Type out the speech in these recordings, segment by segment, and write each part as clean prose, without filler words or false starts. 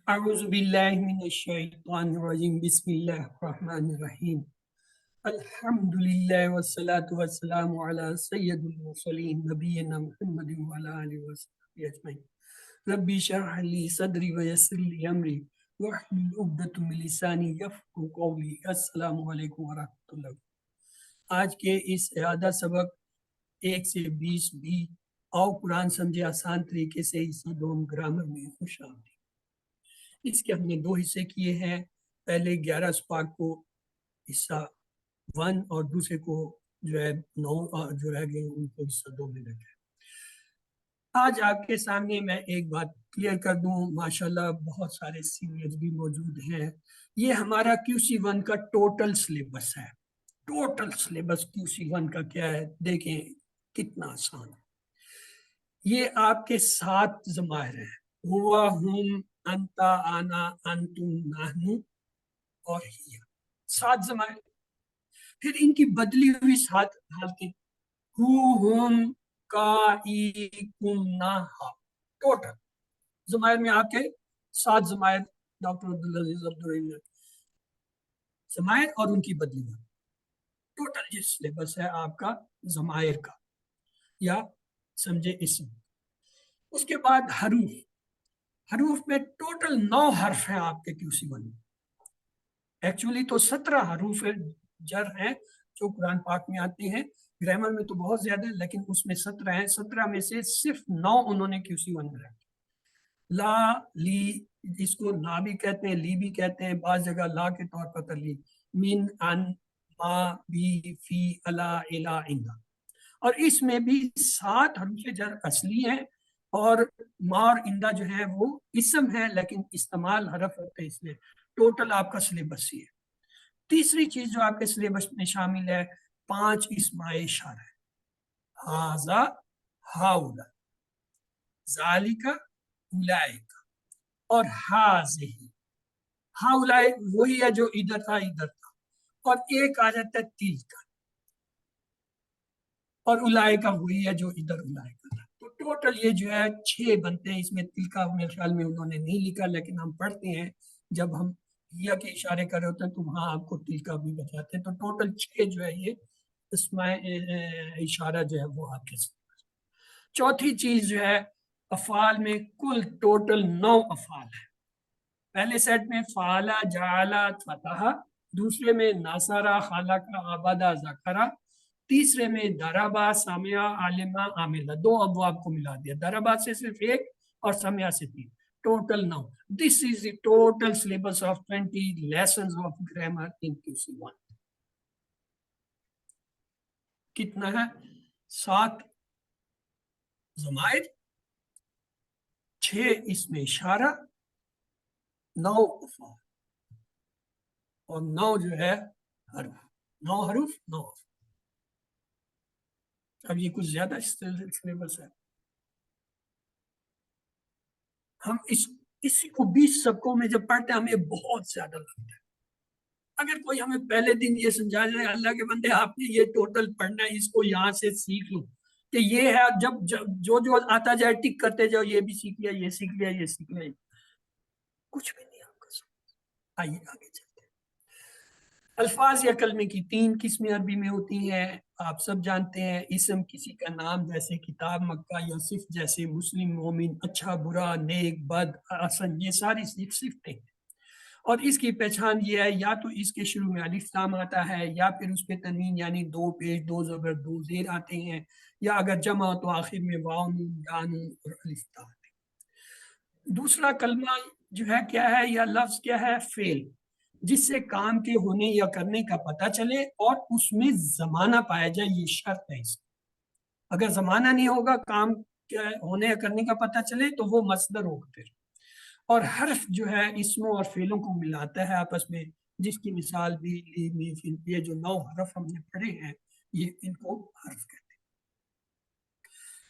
اعوذ باللہ من الشیطان الرجیم بسم اللہ الرحمن الرحیم الحمدللہ والصلاة والسلام علی سید المرسلین نبینا محمد وعلی آلہ وصحبہ اجمعین ربی اشرح لی صدری ویسر لی امری واحلل عقدۃ من لسانی یفقہوا قولی۔ السلام علیکم ورحمۃ اللہ۔ آج کے اس اعادہ سبق 1 سے 20 بھی آؤ قرآن سمجھے آسان طریقے سے حصہ دوم گرامر میں خوش آمدید۔ اس کے ہم نے 2 حصے کیے ہیں، پہلے 11 اسپاٹ کو حصہ 1 اور دوسرے کو جو ہے 9 جو رہ گئے ان کو حصہ 2 میں رکھا ہے۔ آج آپ کے سامنے میں ایک بات کلیئر کر دوں، ماشاءاللہ بہت سارے سینئرز بھی موجود ہیں۔ یہ ہمارا QC1 کا ٹوٹل سلیبس ہے۔ ٹوٹل سلیبس QC1 کا کیا ہے دیکھیں کتنا آسان ہے۔ یہ آپ کے 7 ضمائر ہیں، ہوا، ہم، انتا، آنا، انتم، نحن اور ہی، 7 ضمائر۔ پھر ان کی بدلی ہوئی 7 حالتیں، ہو، ہم، کا، ای، کم، نا، ہا۔ ٹوٹل ضمائر میں آپ کے 7 ضمائر ڈاکٹر عبدالعزیز عبدالرحیم نے ضمائر اور ان کی بدلی ہوئی ٹوٹل یہ سلیبس ہے آپ کا ضمائر کا، یا سمجھے اسم۔ اس کے بعد حروف، حروف میں ٹوٹل 9 حرف ہیں آپ کے QC1 میں۔ ایکچولی تو 17 حروف جر ہیں جو قرآن پاک میں آتے ہیں، گرامر میں تو بہت زیادہ ہے لیکن اس میں 17 ہیں۔ 17 میں سے صرف 9 انہوں نے QC1 میں رکھے۔ لا، لی، اس کو لا بھی کہتے ہیں، لی بھی کہتے ہیں، بعض جگہ لا کے طور پر ترلی، من، ان، ما، بی، فی، الا، الا، اندا۔ اور اس میں بھی 7 حروف جر اصلی ہیں، اور ما اور اندہ جو ہے وہ اسم ہے لیکن استعمال حرف ہوتے ہیں، اس میں ٹوٹل آپ کا سلیبس ہی ہے۔ تیسری چیز جو آپ کے سلیبس میں شامل ہے، 5 اسماء اشارہ ہے، ہاذا، ہاؤلا، ذالک، اولئک اور ہاذہ۔ ہاؤلا وہی ہے جو ادھر تھا ادھر تھا، اور ایک آ جاتا ہے تلک، اور اولئک وہی ہے جو ادھر اولئک تھا۔ تو ٹوٹل یہ جو ہے 6 بنتے ہیں۔ اس میں تلکا میرے خیال میں انہوں نے نہیں لکھا لیکن ہم پڑھتے ہیں جب ہم یا کے اشارے کر رہے ہوتے ہیں تو وہاں آپ کو تلکا بھی بتاتے ہیں۔ تو ٹوٹل 6 جو ہے یہ اسماء اشارہ جو ہے وہ آپ کے ساتھ۔ چوتھی چیز جو ہے، افعال میں کل ٹوٹل 9 افعال ہے۔ پہلے سیٹ میں فعلا، جعلا، فتح، دوسرے میں ناصرہ، خلق، عبدہ، ذکرہ، تیسرے میں دربا، سمعہ، علمہ، عاملہ۔ 2 ابواب کو ملا دیا، دربا سے صرف 1 اور سمعہ سے 3، total 9۔ This is the total syllabus of 20 lessons of grammar in QC1۔ کتنا ہے؟ 7 ضمائر، 6 اسم اشارہ، 9 افعال اور 9 جو ہے حرف، 9 حروف 9 افعال۔ اب یہ کچھ زیادہ سلیبس ہے، ہم اسی کو 20 سبقوں میں جب پڑھتے ہیں ہمیں بہت زیادہ لگتا ہے۔ اگر کوئی ہمیں پہلے دن یہ سمجھا جائے اللہ کے بندے آپ نے یہ ٹوٹل پڑھنا ہے، اس کو یہاں سے سیکھ لو، کہ یہ ہے، جب جو آتا جائے ٹک کرتے جاؤ، یہ بھی سیکھ لیا، یہ سیکھ لیا، یہ سیکھ لیا، کچھ بھی نہیں آپ کا سمجھ۔ آئیے آگے چلتے ہیں۔ الفاظ یا کلمے کی 3 قسمیں عربی میں ہوتی ہیں، آپ سب جانتے ہیں۔ اسم کسی کا نام جیسے کتاب، مکہ، یا صفت جیسے مسلم، مومن، اچھا، برا، نیک، بد، حسن، یہ ساری صفتیں ہیں۔ اور اس کی پہچان یہ ہے، یا تو اس کے شروع میں الف لام آتا ہے، یا پھر اس پہ تنوین یعنی 2 پیش، 2 زبر، 2 زیر آتے ہیں، یا اگر جمع تو آخر میں واو، نون، یا نون اور الف تا آتے ہیں۔ دوسرا کلمہ جو ہے کیا ہے، یا لفظ کیا ہے، فعل، جس سے کام کے ہونے یا کرنے کا پتہ چلے اور اس میں زمانہ پایا جائے، یہ شرط ہے اس میں۔ اگر زمانہ نہیں ہوگا، کام کے ہونے یا کرنے کا پتہ چلے تو وہ مصدر ہوگا پھر۔ اور حرف جو ہے اسموں اور فعلوں کو ملاتا ہے آپس میں، جس کی مثال بھی لی، می، فی، یہ جو 9 حرف ہم نے پڑھے ہیں یہ ان کو حرف کہتے ہیں۔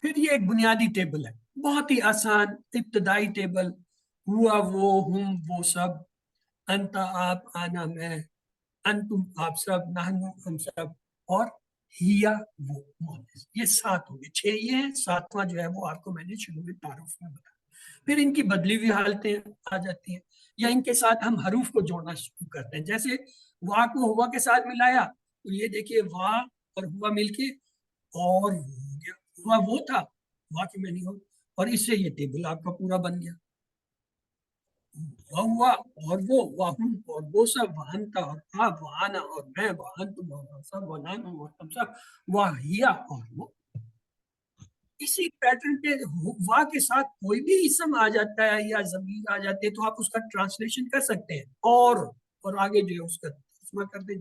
پھر یہ ایک بنیادی ٹیبل ہے، بہت ہی آسان ابتدائی ٹیبل، ہوا، وہ، ہم، وہ سب، انتا، آپ، آنا، میں، انتم، آپ سب، نحن، ہم سب، اور ہیا، وہ، مؤنث۔ یہ 7 ہو گئے، 6 یہ ہیں، 7واں جو ہے وہ آپ کو میں نے شروع میں تعارف میں بتایا۔ پھر ان کی بدلی ہوئی حالتیں آ جاتی ہیں، یا ان کے ساتھ ہم حروف کو جوڑنا شروع کرتے ہیں. جیسے وا کو ہوا کے ساتھ ملایا تو یہ دیکھیے وا اور ہوا مل کے اور ہو گیا. ہوا وہ تھا، وا کی میں نہیں ہو، اور اس سے یہ ٹیبل آپ کا پورا بن گیا. ہوا اور وہ واہم اور وہ سب وہنتا اور آپ وہانا اور میں وہن تم اور سب ونانا اور ہم سب واہیا اور وہ. اسی پیٹرن پہ وا کے ساتھ کوئی بھی اسم آ جاتا ہے یا ضمیر آ جاتے ہیں تو آپ اس کا ٹرانسلیشن کر سکتے ہیں اور آگے جو ہے اس کا ترجمہ کر دیں.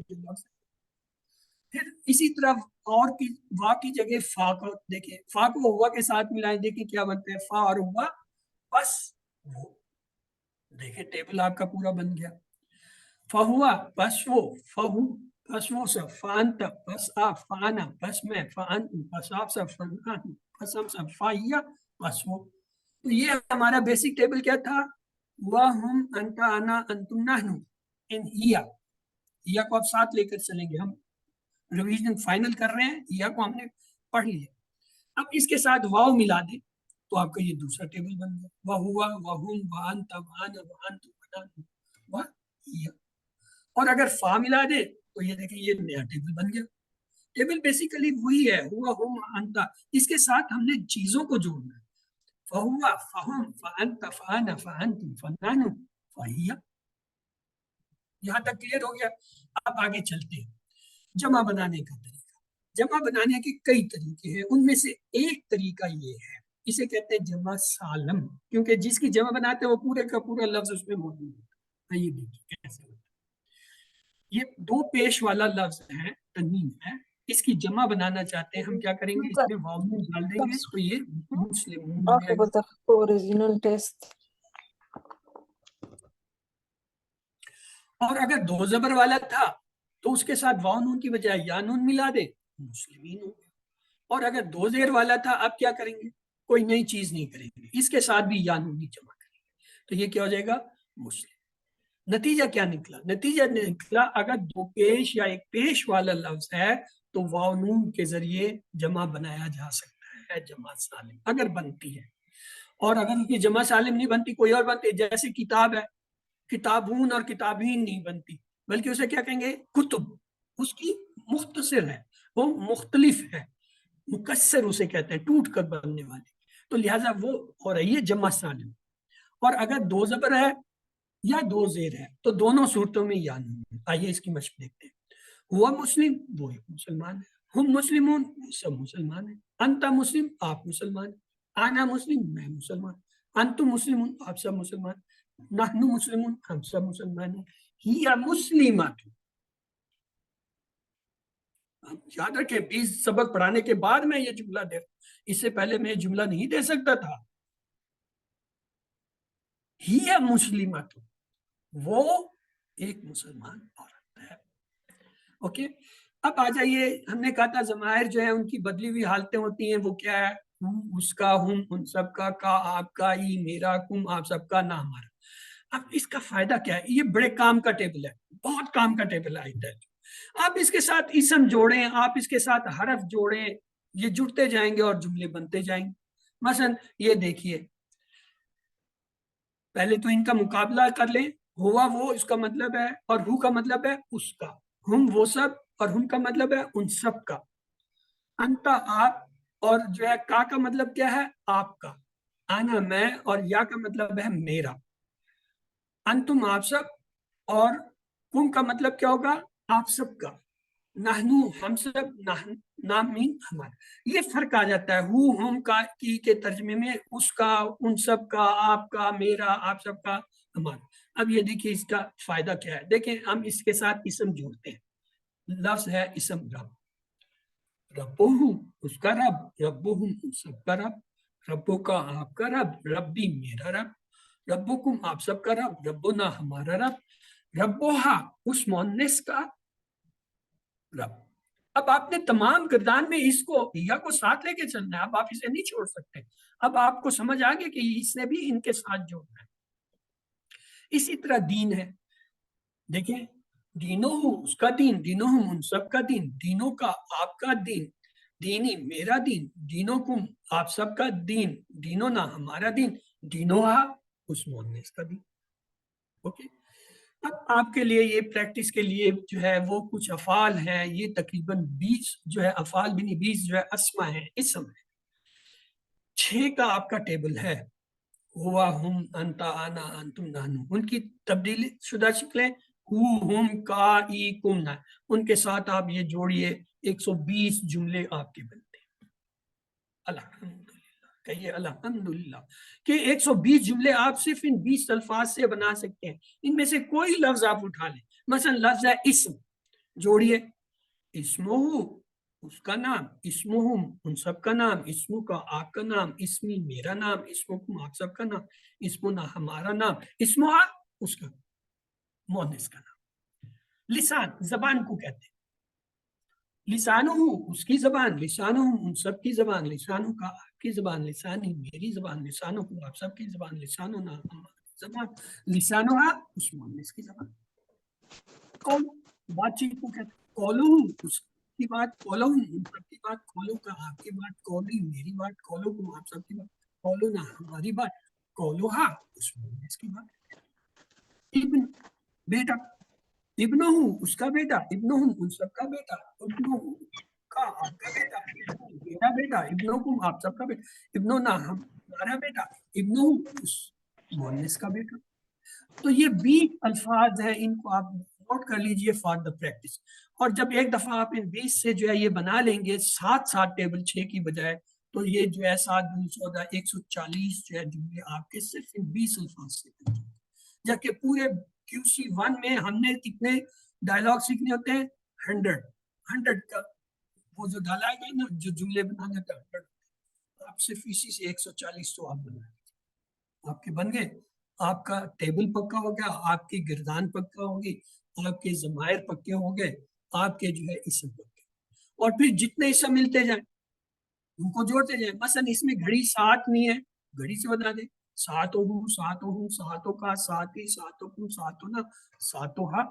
پھر اسی طرح اور کی وا کی جگہ فا کو دیکھیں، فا کو ہوا کے ساتھ ملائیں، دیکھیں کیا بنتا ہے، فا اور ہوا بس وہ. دیکھیں ٹیبل آپ کا پورا بن گیا. فہوا بس وہ، فہو بس وہ سب، فانت بس آپ، فانا بس میں، فانت بس آپ سب، فنان بس ہم سب، فایا بس وہ. تو یہ ہمارا بیسک ٹیبل کیا تھا، ہوا ہم انتا انا انتم نحنو ان ہیا کو آپ ساتھ لے کر چلیں گے. ہم ریویژن فائنل کر رہے ہیں، ہیا کو ہم نے پڑھ لیا. اب اس کے ساتھ واو ملا دیں تو آپ کا یہ دوسرا ٹیبل بن گیا، وہ ہوا وہ ہم وانت وانا وانتم ونحن وہیا. اور اگر فا ملا دے تو یہ دیکھیں یہ نیا ٹیبل بن گیا. ٹیبل بیسیکلی وہی ہے، ہوا ہم انتا، اس کے ساتھ ہم نے چیزوں کو جوڑنا ہے. فہوا فہم فانت فانا فانتم فنحن فہیا. یہاں تک کلیئر ہو گیا. اب آگے چلتے ہیں جمع بنانے کا طریقہ. جمع بنانے کے کئی طریقے ہیں، ان میں سے ایک طریقہ یہ ہے، اسے کہتے ہیں جمع سالم، کیونکہ جس کی جمع بناتے ہیں وہ پورے کا پورا لفظ اس میں موجود ہوتا ہے. یہ دیکھیے کیسے ہوتا ہے. یہ دو پیش والا لفظ ہے، تنوین ہے، اس کی جمع بنانا چاہتے ہیں ہم، کیا کریں گے، اس میں واو ڈال دیں گے تو یہ مسلمون ہو جائے گا. Original test. اور اگر دو زبر والا تھا تو اس کے ساتھ واو نون کی بجائے یا نون ملا دے، مسلمین ہو گیا. اور اگر دو زیر والا تھا اب کیا کریں گے، کوئی نئی چیز نہیں کریں گے، اس کے ساتھ بھی یا نون ہی جمع کریں گے، تو یہ کیا ہو جائے گا، مسلم. نتیجہ کیا نکلا، نتیجہ نکلا اگر دو پیش یا ایک پیش والا لفظ ہے تو واو نون کے ذریعے جمع بنایا جا سکتا ہے، جمع سالم اگر بنتی ہے. اور اگر اس کی جمع سالم نہیں بنتی، کوئی اور بنتی، جیسے کتاب ہے، کتابون اور کتابین نہیں بنتی، بلکہ اسے کیا کہیں گے، کتب. اس کی مختصر ہے، وہ مختلف ہے، مکسر اسے کہتے ہیں، ٹوٹ کر بننے والی، تو لہٰذا وہ ہو رہی ہے جمع سالم. اور اگر دو زبر ہے یا دو زیر ہے تو دونوں صورتوں میں یا نون ہے. آئیے اس کی مشق دیکھتے ہیں. ہوا مسلم، وہ ایک مسلمان ہے، ہم مسلمون، سب مسلمان ہیں، انتا مسلم، آپ مسلمان، آنا مسلم، میں مسلمان، انتم مسلمون، آپ سب مسلمان، نحن مسلمون، ہم سب مسلمان ہیں، ہی مسلمات. یاد رکھیں 20 سبق پڑھانے کے بعد میں یہ جملہ دے رہا ہوں، اس سے پہلے میں یہ جملہ نہیں دے سکتا تھا. ہی مسلمات، وہ ایک مسلمان عورت ہے. اوکے. اب آ جائیے، ہم نے کہا تھا ضمائر جو ہے ان کی بدلی ہوئی حالتیں ہوتی ہیں، وہ کیا ہے، اس کا، ہم ان سب کا آپ کا، ای میرا، کم آپ سب کا، نہ ہمارا. اب اس کا فائدہ کیا ہے، یہ بڑے کام کا ٹیبل ہے، بہت کام کا ٹیبل ہے. آپ اس کے ساتھ اسم جوڑیں، آپ اس کے ساتھ حرف جوڑیں، یہ جڑتے جائیں گے اور جملے بنتے جائیں گے. مثلا یہ دیکھیے، پہلے تو ان کا مقابلہ کر لیں. ہوا وہ اس کا مطلب ہے، اور ہو کا مطلب ہے اس کا، ہم وہ سب، اور ہم کا مطلب ہے ان سب کا، انتا آپ، اور جو ہے کا مطلب کیا ہے، آپ کا، آنا میں، اور یا کا مطلب ہے میرا، انتم آپ سب، اور کم کا مطلب کیا ہوگا، آپ سب کا، نحنو ہم سب، نام مین ہمارا. یہ فرق آ جاتا ہے ہو ہم کا کی کے ترجمے میں، اس کا، ان سب کا، آپ کا، میرا، آپ سب کا، ہمارا. اب یہ دیکھیے اس کا فائدہ کیا ہے، دیکھیں ہم اس کے ساتھ اسم جوڑتے ہیں. لفظ ہے اسم رب، ربہم اس کا رب، ربہم ان سب کا رب، ربو کا آپ کا رب، ربی میرا رب، ربکم آپ سب کا رب، ربنا ہمارا رب، ربوہا اس مؤنث کا رب. اب آپ نے تمام کردار میں اس کو یا کو ساتھ لے کے چلنا ہے، اب آپ اسے نہیں چھوڑ سکتے. اب آپ کو سمجھ آ گیا کہ اس نے بھی ان کے ساتھ جوڑنا ہے. اسی طرح دین ہے، دیکھیں دینوں اس کا دین، دینوں ان سب کا دین، دینوں کا آپ کا دین، دینی میرا دین، دینوں کم آپ سب کا دین، دینوں نہ ہمارا دین، دینوہا اس مونس کا بھی. اوکے. اب آپ کے لیے یہ پریکٹس کے لیے جو ہے وہ کچھ افعال ہیں، یہ تقریباً 20 جو ہے افعال بھی نہیں، 20 جو ہے اسما ہے، اسم ہے. 6 کا آپ کا ٹیبل ہے، ہوا، ہم، انتا، آنا، انتم، نانو. ان کی تبدیلی شدہ شکلیں ہو، ہم، کا، ای، کم، نا. ان کے ساتھ آپ یہ جوڑیے 120 جملے آپ کے بنتے ہیں. الحمدللہ کہیے الحمدللہ کہ 120 جملے آپ صرف ان 20 الفاظ سے بنا سکتے ہیں. ان میں سے کوئی لفظ آپ اٹھا لیں. مثلا لفظ ہے اسم، جوڑیے اسمہ اس کا نام، اسمہم ان سب کا نام، اسمو کا آپ کا نام، اسمی میرا نام، اسمکم آپ سب کا نام، اسمنا ہمارا نام، اسمہا اس کا مؤنث کا نام. لسان زبان کو کہتے ہیں. لسانہ اس کی زبان، لسانہ ان سب کی زبان، لسانہ کا آپ کی زبان، لسانی میری زبان، لسانہ کو آپ سب کی زبان، لسانہ نا ہماری زبان، لسانہ اس مؤنث کی زبان. قول بات چیت کو کہتے ہیں. قولہ اس کی بات، قولہ ان سب کی بات، قولو کا آپ کی بات، قولی میری بات، قولو کو آپ سب کی بات، قولو نا ہماری بات، قولوہا اس مؤنث کی بات. ابن بیٹا، ابنہ اس کا بیٹا، ابنہم ان سب کا بیٹا، ابنہ کا آپ کا بیٹا، میرا بیٹا، ابنکم آپ سب کا بیٹا، ابننا ہمارا بیٹا، ابنہ اس مؤنث کا بیٹا. تو یہ 20 الفاظ ہیں، ان کو آپ نوٹ کر لیجئے فار دا پریکٹس. اور جب ایک دفعہ آپ ان 20 سے جو ہے یہ بنا لیں گے 7 ٹیبل 6 کی بجائے، تو یہ جو ہے 7 × 14 140 جو ہے جملے آپ کے صرف ان 20 الفاظ سے بن جائیں گے. جبکہ پورے QC1 میں ہم نے کتنے ڈائلاگ سیکھنے ہوتے ہیں؟ 100 کا وہ جو ڈالا گیا نا، جو جملے بنانے کا 100. آپ صرف اسی سے 140 تو آپ بنا آپ کے بن گئے. آپ کا ٹیبل پکا ہو گیا، آپ کی گردان پکا ہوگی، آپ کے ضمائر پکے ہو گئے، آپ کے جو ہے اسم پکے. اور پھر جتنے اسم ملتے جائیں ان کو جوڑتے جائیں. مثلا اس میں گھڑی 7 نہیں ہے، گھڑی سے بتا دیں ساتوں ہوں، ساتوں ہوں، ساتوں کا، ساتھی، ساتوں کو، ساتوں نا، ساتوں ہا.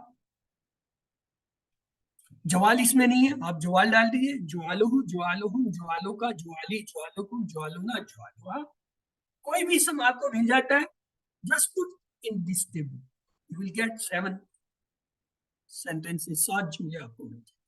جوال اس میں نہیں ہے، آپ جوال ڈال دیجیے، جوالو ہوں، جوالو ہوں، جوالوں کا، جوالی، جوالو کو، جوالو نا، جوالو ہا. کوئی بھی اسم آپ کو مل جاتا ہے، just put in this table. You will get 7 sentences، 7 جملے آپ کو مل جائیں.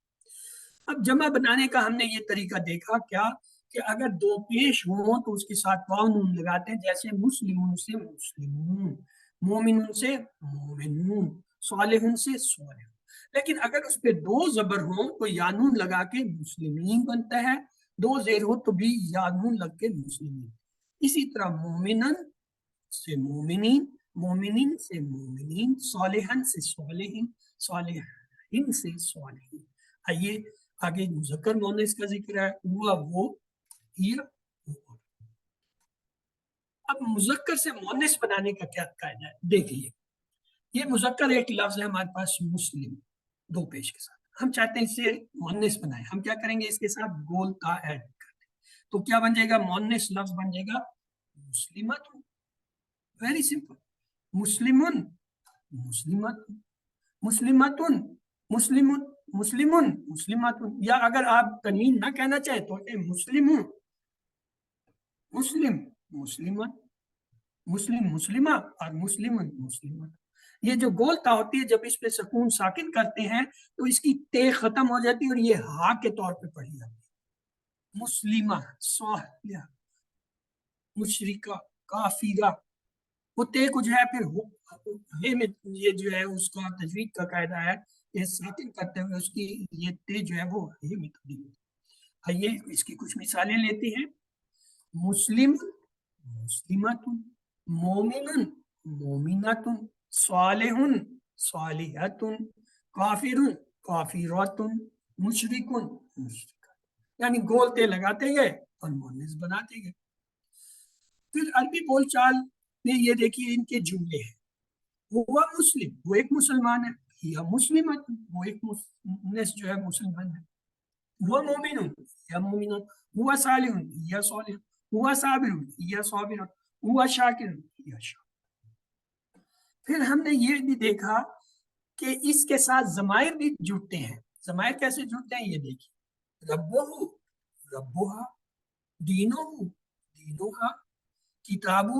اب جمع بنانے کا ہم نے یہ طریقہ دیکھا کیا کہ اگر 2 پیش ہوں تو اس کے ساتھ واو نون لگاتے ہیں، جیسے مسلمون سے مسلمون، مومنون سے مومنون، صالحون سے صالحون. لیکن اگر اس پہ 2 زبر ہوں تو یا نون لگا کے مسلمین بنتا ہے، 2 زیر ہو تو بھی یا نون لگ کے مسلمین. اسی طرح مومنن سے مومنین، مومنین سے مومنین، صالحن سے صالحین، صالحین سے صالحین. آئیے آگے مذکر مؤنث کا ذکر ہے، ہوا وہ، ہیا وہ. اب مذکر سے مؤنث بنانے کا کیا قاعدہ ہے دیکھیے. یہ مذکر ایک لفظ ہے ہمارے پاس مسلم 2 پیش کے ساتھ، ہم چاہتے ہیں اسے مؤنث بنائیں. ہم کیا کریں گے؟ اس کے ساتھ گول تا ایڈ کر دیں تو کیا بن جائے گا؟ مؤنث لفظ بن جائے گا مسلمت. Very simple. مسلمن، مسلمت، مسلمتن، مسلم، مسلمن، مسلمتن. یا اگر آپ تنوین نہ کہنا چاہیں تو مسلم، مسلم، مسلمت، مسلم، مسلمہ، اور مسلمن، مسلمت. یہ جو گول تا ہوتی ہے جب اس پہ سکون ساکن کرتے ہیں تو اس کی تے ختم ہو جاتی ہے اور یہ ہا کے طور پہ پڑھی جاتی ہے. مسلمہ، صالحہ، مشرکہ، کافرہ. وہ تے کو جو ہے پھر میں یہ جو ہے اس کا تجوید کا قاعدہ ہے کہ ساکن کرتے ہوئے اس کی یہ تے جو ہے وہ میں تبدیل ہوتی ہے. آئیے اس کی کچھ مثالیں لیتے ہیں. مسلم، مسلمت، مومن، مومنت، صالح، صالحت، کافر، کافرات، مشرک، مشرک. یعنی گول تے لگاتے گئے اور مؤنث بناتے گئے. پھر عربی بول چال میں یہ دیکھیے ان کے جملے ہیں. وہ مسلم، وہ ایک مسلمان ہے، یا مسلمت، وہ ایک مؤنث جو ہے مسلمان ہے. وہ مومن، یا مومنت، وہ صالح، یا صالح، وہ صابر، یا صابر، وہ شاکر، یا شاکر. پھر ہم نے یہ بھی دیکھا کہ اس کے ساتھ ضمائر بھی جڑتے ہیں. ضمائر کیسے جڑتے ہیں یہ دیکھیے. ربہ، ربہا، دینہ، دینہا، کتابہ،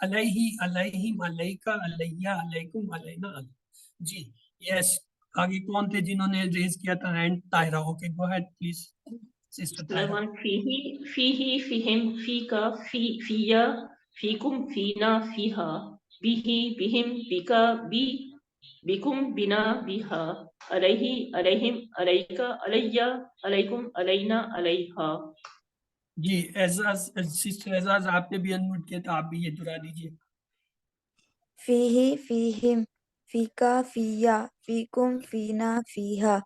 علیہ علیہم علیکا علیہ علیکم علینا جی یس آگے کون تھے جنہوں نے ریز کیا تھا hand? Tahira. Okay go ahead please sister Tahira. فیہ فیہم فیکا فیا فیکم فینا فیہا بیہی بہم بیکا بی بکم بنا بیہا علیہ علیہم علیکا علیہ علیکم علینا علیہا. جی اعزاز سسٹر اعزاز آپ نے بھی انمیوٹ کیا تھا، آپ بھی یہ دہرا دیجیے. فیہ فیہم فیکا فیا فیکم فینا فیہا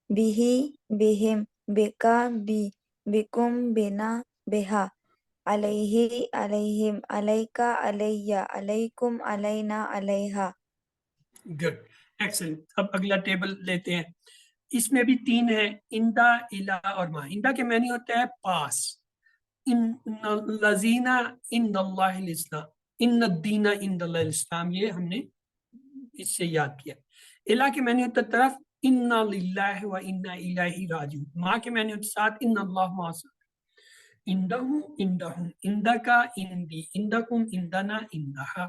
بیہی بہم بکا بی بکم بنا بہا علیہ علیہم علیکا علیہ علیکم علینا علیہا. Good excellent. اب اگلا ٹیبل لیتے ہیں. اس میں بھی 3 ہے، اندا الہ اور ما. اندا کے معنی ہوتا ہے پاس. ان الذین عند اللہ الاسلام، ان الدین عند اللہ الاسلام، یہ ہم نے اس سے یاد کیا. الہ کے معنی ہوتا ہے طرف، انا للہ و انا الیہ راجعون. ما کے معنی ہوتا ہے ساتھ، ان اللہ ما عندہ عندہم عندکا عندی عندکم عندنا عندہا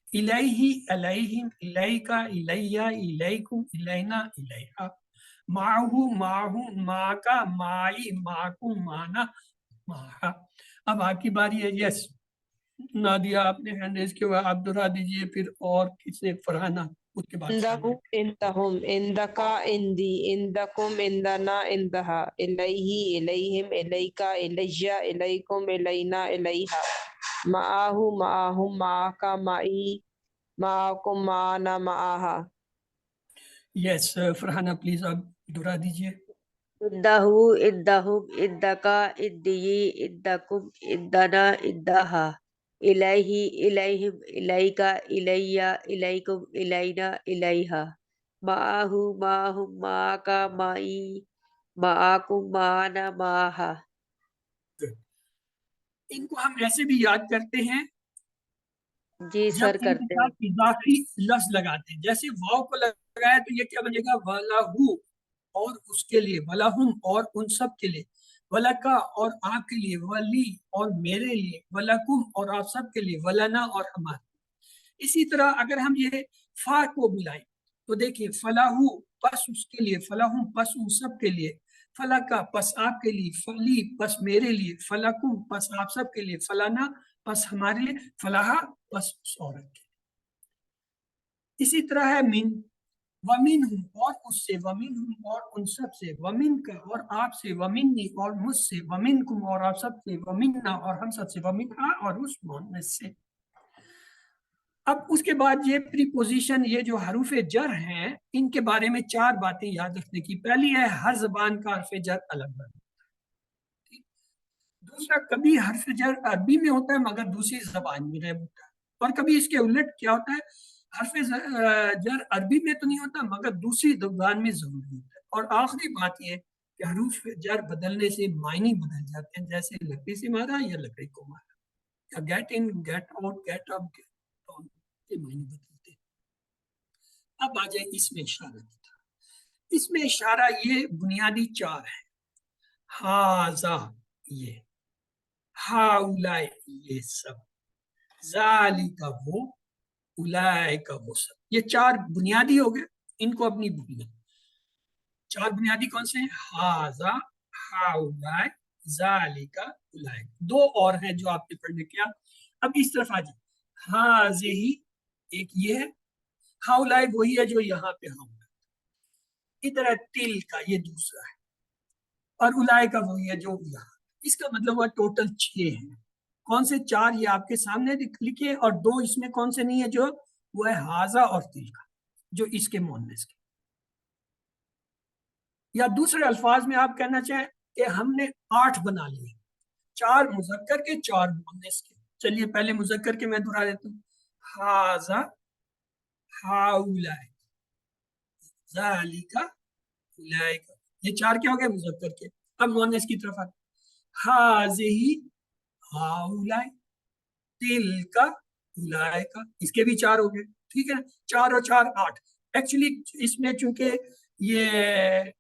الیہ الیہم الیکا الیہ الیکم الینا الیہا معہ معہم معکا معی معکم معنا معہا. اب آپ کی باری ہے. یس نادیہ آپ نے ہینڈ ریز کیا، آپ دہرا دیجئے. پھر اور کسی فرحانہ اس کے بعد عندہ عندہم عندکا عندی عندکم عندنا عندہا الیہ الیہم الیکا الیہ الیکم الینا الیہا معاہ معہم معکا معی معکم معنا معہا. یس فرحانہ پلیز آپ دہرا دیجئے. عندہ عندہم عندکا عندی عندکم عندنا عندہا الیہ الیہم الیکا الیہ الیکم الینا الیہا معاہ معہم معکا معی معکم معنا معہا. ان کو ہم ایسے بھی یاد کرتے ہیں جی جب سر ان کے کرتے ہیں. ساتھ اضافی لفظ لگاتے ہیں. جیسے واو کو لگایا تو یہ کیا بنے گا؟ وَلَهُ اور اس کے لیے، وَلَهُمْ اور ان سب کے لیے، وَلَكَ اور آپ کے لیے، وَلِي اور میرے لیے، وَلَكُمْ اور آپ سب کے لیے، وَلَنَا اور ہمارے. اسی طرح اگر ہم یہ فا کو بلائیں تو دیکھیں فلاح پس اس کے لیے، فلاحم پس ان سب کے لیے، فلاکا پس آپ کے لیے، فلی پس میرے لیے، فلاکم پس آپ سب کے لیے، فلانا پس ہمارے لیے، فلاحہ پس اس عورت کے لیے. اسی طرح ہے من، ومن ہوں اور اس سے، ومن ہوں اور ان سب سے، ومن کا اور آپ سے، ومنی اور مجھ سے، ومن کم اور آپ سب سے، ومننا اور ہم سب سے، ومنہا اور اس مؤنث سے. اب اس کے بعد یہ پریپوزیشن، یہ جو حروف جر ہیں، ان کے بارے میں 4 باتیں یاد رکھنے کی. پہلی ہے ہر زبان کا حرف جر الگ ہوتا ہے. دوسرا، کبھی حرف جر عربی میں ہوتا ہے مگر دوسری زبان میں ہوتا ہے، اور کبھی اس کے الٹ کیا ہوتا ہے، حرف جر عربی میں تو نہیں ہوتا مگر دوسری زبان میں ضرور ہوتا ہے. اور آخری بات یہ کہ حروف جر بدلنے سے معنی بدل جاتے ہیں، جیسے لکڑی سے مارا یا لکڑی کو مارا، یا get in get out get up get down کے معنی بدلتے ہیں. اب آ جائے اس میں اشارہ کی طرف. اس میں اشارہ یہ بنیادی 4 ہے. ہاذا یہ، ہاؤلائے یہ سب، ذالک وہ، اولئک وہ سب. یہ 4 بنیادی ہو گئے. ان کو اپنی بنیاد 4 بنیادی کون سے ہیں؟ ہاذا، ہاؤلائے، ذالک، اولئک. 2 اور ہیں جو آپ نے پڑھنے کیا. اب اس طرف آ جائے. ہاذہی ایک یہ ہے، ہاؤلائے وہی ہے جو یہاں پہ ہاؤلائے. ادھر ہے تل کا، یہ دوسرا ہے، اور اولئک کا وہی ہے جو یہاں. اس کا مطلب ہوا ٹوٹل 6 ہیں. کون سے 4 یہ آپ کے سامنے لکھے، اور 2 اس میں کون سے نہیں ہے، جو وہ ہے ہاذا اور تل کا، جو اس کے مؤنث کے. یا دوسرے الفاظ میں آپ کہنا چاہیں کہ ہم نے 8 بنا لیے، 4 مذکر کے، 4 مؤنث کے. چلیے پہلے مذکر کے میں دہرا دیتا ہوں. ہاذا، ہاؤلائے، ذالک، اولئک. یہ 4 کیا ہو گئے؟ مذکر کے. اب مؤنث کی طرف آتے. ہاذہی، ہاؤلائے، تلک، اولئک. اس کے بھی 4 ہو گئے. ٹھیک ہے، 4 اور 4 8. ایکچولی اس میں چونکہ یہ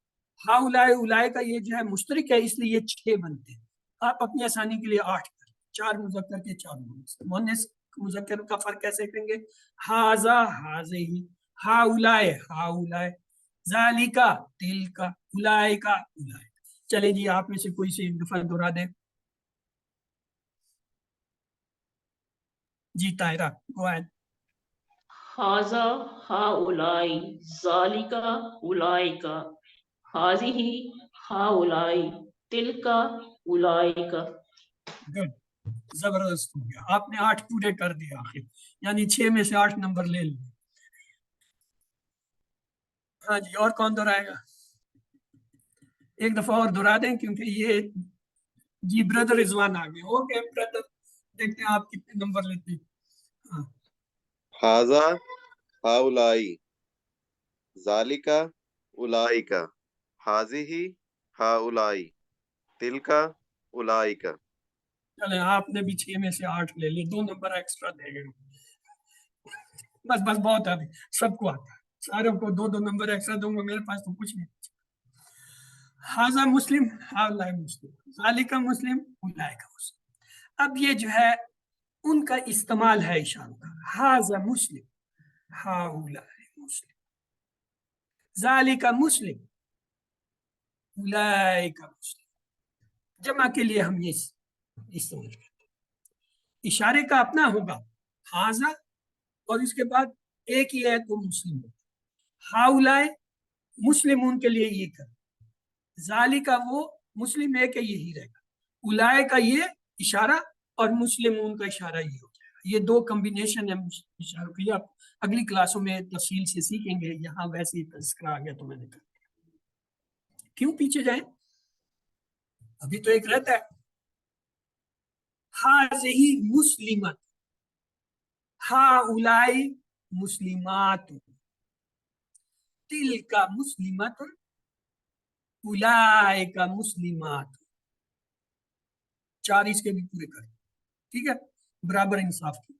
ہاؤلائے اولئک کا یہ جو ہے مشترک ہے، اس لیے یہ 6 بنتے ہیں. آپ اپنی آسانی کے لیے 8 کریں، 4 مذکر کے، 4 مؤنث. مؤنث مذکر کا فرق کیسے کریں گے؟ ہاذا ہاذہی، ہاؤلائے ہاؤلائے، ذالکا تلکا، اولائکا اولائکا۔ چلیں جی آپ میں سے کوئی سے ایک دفعہ دہرا دیں۔ جی طاہرہ گو اہیڈ۔ ہاذا ہاؤلائی، ذالکا اولائکا، ہاذہ ہاؤلائی، تلکا اولائکا۔ گڈ، زبردست ہو گیا، آپ نے 8 پورے کر دیے آخر، یعنی 6 میں سے 8 نمبر لے لیے۔ ہاں جی اور کون دہرائے گا؟ ایک دفعہ اور دہرا دیں کیونکہ یہ جی بردر رضوان آ گئے۔ اوکے بردر، دیکھتے ہیں آپ کتنے نمبر لیتے ہیں۔ ہاں ہاذا ہاؤلائی، ذالکا اولائکا، ہاذہ ہاؤلائی، تلکا اولائکا۔ چلیں آپ نے بھی 6 میں سے 8 لے لیے، 2 نمبر ایکسٹرا دے گئے۔ بس بس بہت ہے، ابھی سب کو آتا ہے، ساروں کو 2 نمبر ایکسٹرا دوں گا، میرے پاس تو کچھ نہیں۔ ہاذا مسلم، ہاؤلائی مسلم، ذالکا مسلم، اولائکا مسلم۔ اب یہ جو ہے ان کا استعمال ہے اشاروں کا، ہاذا مسلم، ہاؤلائی مسلم، ذالکا مسلم، اولائکا مسلم۔ جمع کے لیے ہم یہ استعمال کرتے ہیں، اشارے کا اپنا ہوگا ہاذا اور اس کے بعد ایک ہی ہے تو مسلم ہوگا، ہاؤلائے مسلمون کے لیے یہ کر، ذالکا وہ مسلم ہے کہ یہی رہے گا، اولائے کا یہ اشارہ اور مسلمون کا اشارہ یہ ہو جائے گا۔ یہ 2 کمبینیشن ہے اشاروں کی، آپ اگلی کلاسوں میں تفصیل سے سیکھیں گے، یہاں ویسے ہی تذکرہ آ گیا تو میں نے کر دیا۔ کیوں پیچھے جائیں، ابھی تو ایک رہتا ہے۔ ہاذہ مسلمت، ہاؤلائی مسلمات، تلکا مسلمت، اولئک مسلمات۔ 4 اس کے بھی پورے کر، ٹھیک ہے، برابر انصاف کی۔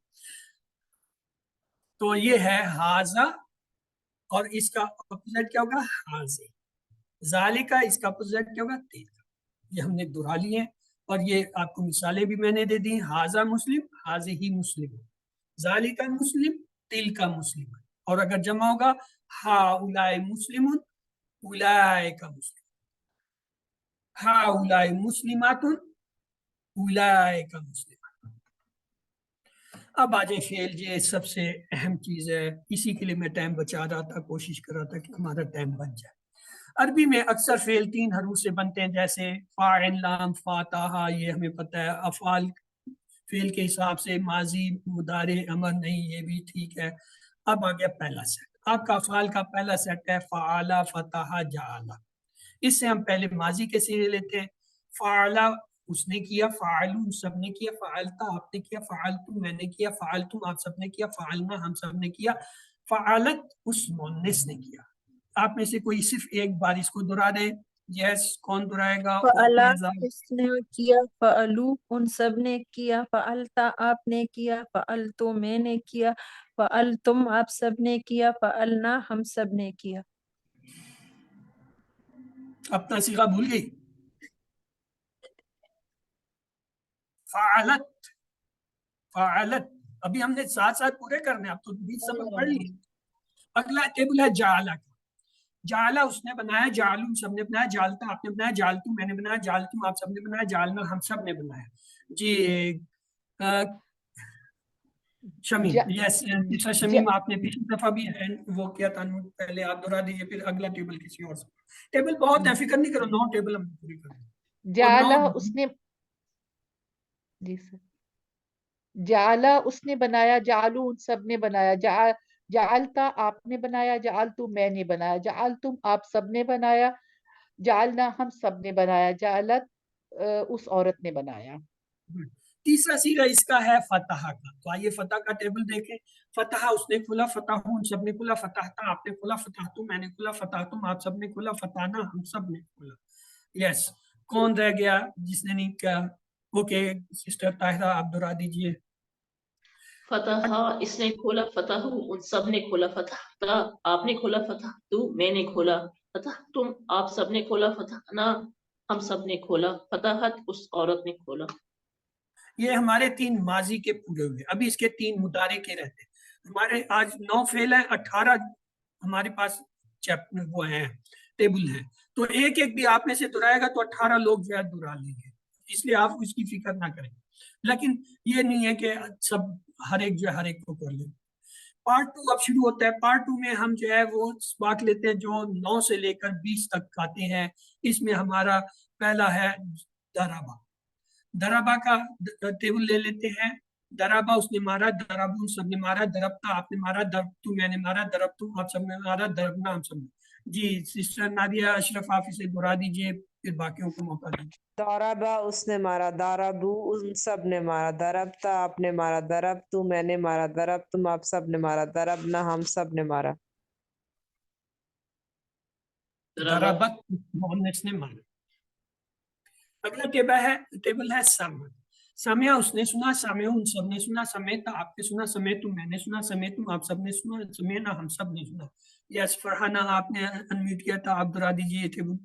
تو یہ ہے ہاذا اور اس کا اپوزٹ کیا ہوگا؟ ہاذہ، ذالکا اس کا اپوزٹ کیا ہوگا؟ تلکا۔ یہ ہم نے دہرا لیے ہیں اور یہ آپ کو مثالیں بھی میں نے دے دی، ہاذا مسلم، ہاذہ مسلم، ذالکا مسلم، تلکا مسلم۔ اور اگر جمع ہوگا ہاؤلائی مسلم، اولئک مسلم، ہاؤلائی مسلمات، اولئک مسلمات۔ اب آ جائے فعل، یہ سب سے اہم چیز ہے، اسی کے لیے میں ٹائم بچا رہا تھا، کوشش کر رہا تھا کہ ہمارا ٹائم بچ جائے۔ عربی میں اکثر فعل 3 حروف سے بنتے ہیں، جیسے فاعل، لام، فاتحہ، یہ ہمیں پتہ ہے۔ افعال فعل کے حساب سے ماضی، مضارع، امر نہیں، یہ بھی ٹھیک ہے۔ اب آ گیا پہلا سیٹ، آپ کا افعال کا پہلا سیٹ ہے فعل، فتح، جعل۔ اس سے ہم پہلے ماضی کے سیغے لیتے ہیں، فعل اس نے کیا، فعلوا سب نے کیا، فعلتا آپ نے کیا، فعلتم میں نے کیا، فعلتم آپ سب نے کیا، فعلنا ہم سب نے کیا، فعلت اس مؤنث نے کیا۔ آپ میں سے کوئی صرف ایک بار اس کو دہرا دے۔ یس، کون دہرائے گا؟ فعلا اس نے کیا، فعلو ان سب نے کیا، فعلتا آپ نے کیا، فعلتو میں نے کیا، فعلتم آپ سب نے کیا، فعلنا ہم سب نے کیا۔ اپنا صیغہ بھول گئی؟ فعلت، فعلت، ابھی ہم نے ساتھ ساتھ پورے کرنے، اب تو 20 سبق پڑھ لی۔ اگلا ٹیبل ہے جعلہ کا، جعلہ اس نے بنایا، جعلم سب نے بنایا، جعلتا آپ نے بنایا، جعلتم میں نے بنایا، جعلتم آپ سب نے بنایا، جعلنا ہم سب نے بنایا۔ جی شمیم، یس مسٹر شمیم، آپ نے پچھلی دفعہ بھی وہ کیا تھا، پہلے آپ دہرا دیجیے، پھر اگلا ٹیبل کسی اور سے۔ ٹیبل بہت ہے، فکر نہیں کرو، 9 ٹیبل ہم پوری کریں گے۔ جعلہ اس نے، جی سر، جعلہ اس نے بنایا، جعلو ان سب نے بنایا، جعلتا آپ نے بنایا، جعلتو میں نے بنایا، جعلتم آپ سب نے بنایا، جعلنا ہم سب نے بنایا، جعلت اس عورت نے بنایا۔ تیسرا صیغہ اس کا ہے فتح کا، تو آئیے فتح کا ٹیبل دیکھیں۔ فتح اس نے کھولا، فتح ان سب نے کھولا، فتحتا آپ نے کھولا، فتحتم میں نے کھولا، فتحتم آپ سب نے کھولا، فتحنا ہم سب نے کھولا۔ یس، کون رہ گیا جس نے نہیں کیا؟ اوکے سسٹر طاہرہ آپ دہرا دیجئے۔ فتح اس نے کھولا، فتح ان سب نے کھولا، فتحتا آپ نے کھولا، فتحتو میں نے کھولا، فتحتم آپ سب نے کھولا، فتحنا ہم سب نے کھولا، فتحت اس عورت نے کھولا۔ یہ ہمارے 3 ماضی کے پورے ہوئے، ابھی اس کے 3 مضارع کے رہتے ہیں. ہمارے آج 9 فعل ہیں، 18 ہمارے پاس چیپٹر وہ ہیں، ٹیبل ہے. تو ایک ایک بھی آپ میں سے دہرائے گا تو 18 لوگ جو ہے دہرا لیں گے، اس لیے آپ اس کی فکر نہ کریں. لیکن یہ نہیں ہے کہ سب ہر ایک جو ہے ہر ایک کو کر لیں. پارٹ 2 اب شروع ہوتا ہے. پارٹ 2 میں ہم جو ہے وہ بات لیتے ہیں جو 9 سے لے کر 20 تک آتے ہیں. اس میں ہمارا پہلا ہے درابا. درابا کا ٹیبل لے لیتے ہیں. درابا اس نے مارا، درابو سب نے مارا، دربتا آپ نے مارا، دربتو میں نے مارا، دربتو آپ سب نے مارا، دربنا ہم سب نے. جی سسٹر نادیہ اشرف آپ اسے دہرا دیجیے، پھر باقیوں کو موقع دیں. دارابا اس نے مارا، دارابو ان سب نے مارا، دربتا آپ نے مارا، دربتو میں نے مارا، دربتم آپ سب نے مارا، دربنا ہم سب نے مارا. دربت مؤنث نے مارا. اگلا ٹیبل ہے سمع. سمع اس نے سنا، سمع ان سب نے سنا، سمیتا آپ نے سنا، سمیتم میں نے سنا، سمیتم آپ سب نے سنا، سمینا ہم سب نے سنا. یس فرحانہ آپ نے انمیوٹ کیا تھا، آپ دہرا دیجیے ٹیبل.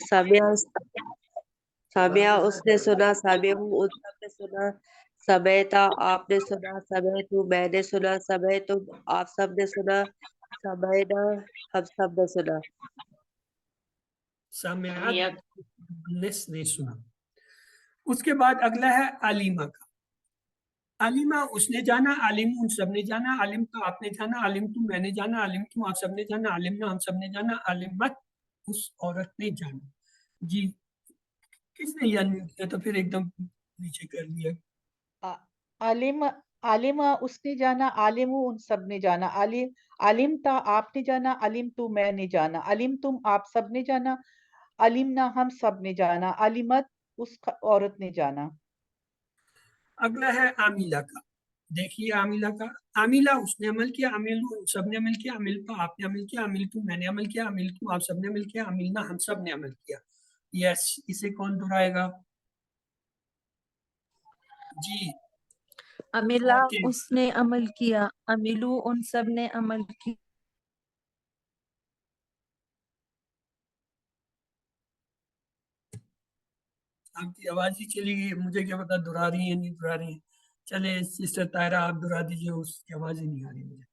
سابعہ سابعہ اس نے سنا، سابعہ ان سب نے سنا، سمیتا آپ نے سنا، سمیتو میں نے سنا، سمیتم آپ سب نے سنا، سمینا ہم سب نے سنا. سمعت مؤنث نے سنا. اس کے بعد اگلا ہے علیمہ کا. علیمہ اس نے جانا، علم ان سب نے جانا، علم تو آپ نے جانا، علم تو میں نے جانا، علم تو آپ سب نے جانا، علمنا ہم سب نے جانا، علمت اس عورت نے جانا. جی کس نے یہ انمیوٹ کیا تو پھر ایک دم نیچے کر لیا. عالم عالم اس نے جانا، عالم ان سب نے جانا، علم تا آپ نے جانا، علم تو میں نے جانا، علم تم آپ سب نے جانا، علمنا ہم سب نے جانا، علمت اس عورت نے جانا. اگلا ہے عاملہ کا. دیکھیے عاملہ کا. عاملہ اس نے عمل کیا، عمل سب نے عمل کیا، عمل تو آپ نے عمل کیا، عمل تو میں نے عمل کیا، عمل تو آپ سب نے عمل کیا، عملنا ہم سب نے عمل کیا. یس اسے کون دہرائے گا؟ جی عملہ اوکے. اس نے عمل کیا، عملو ان سب نے عمل کیا. آپ کی آواز ہی چلی گئی، مجھے کیا پتا دہرا رہی ہیں نہیں دہرا رہی ہیں. چلے سسٹر طاہرہ آپ دہرا دیجیے، اس کی آواز ہی نہیں آ رہی مجھے.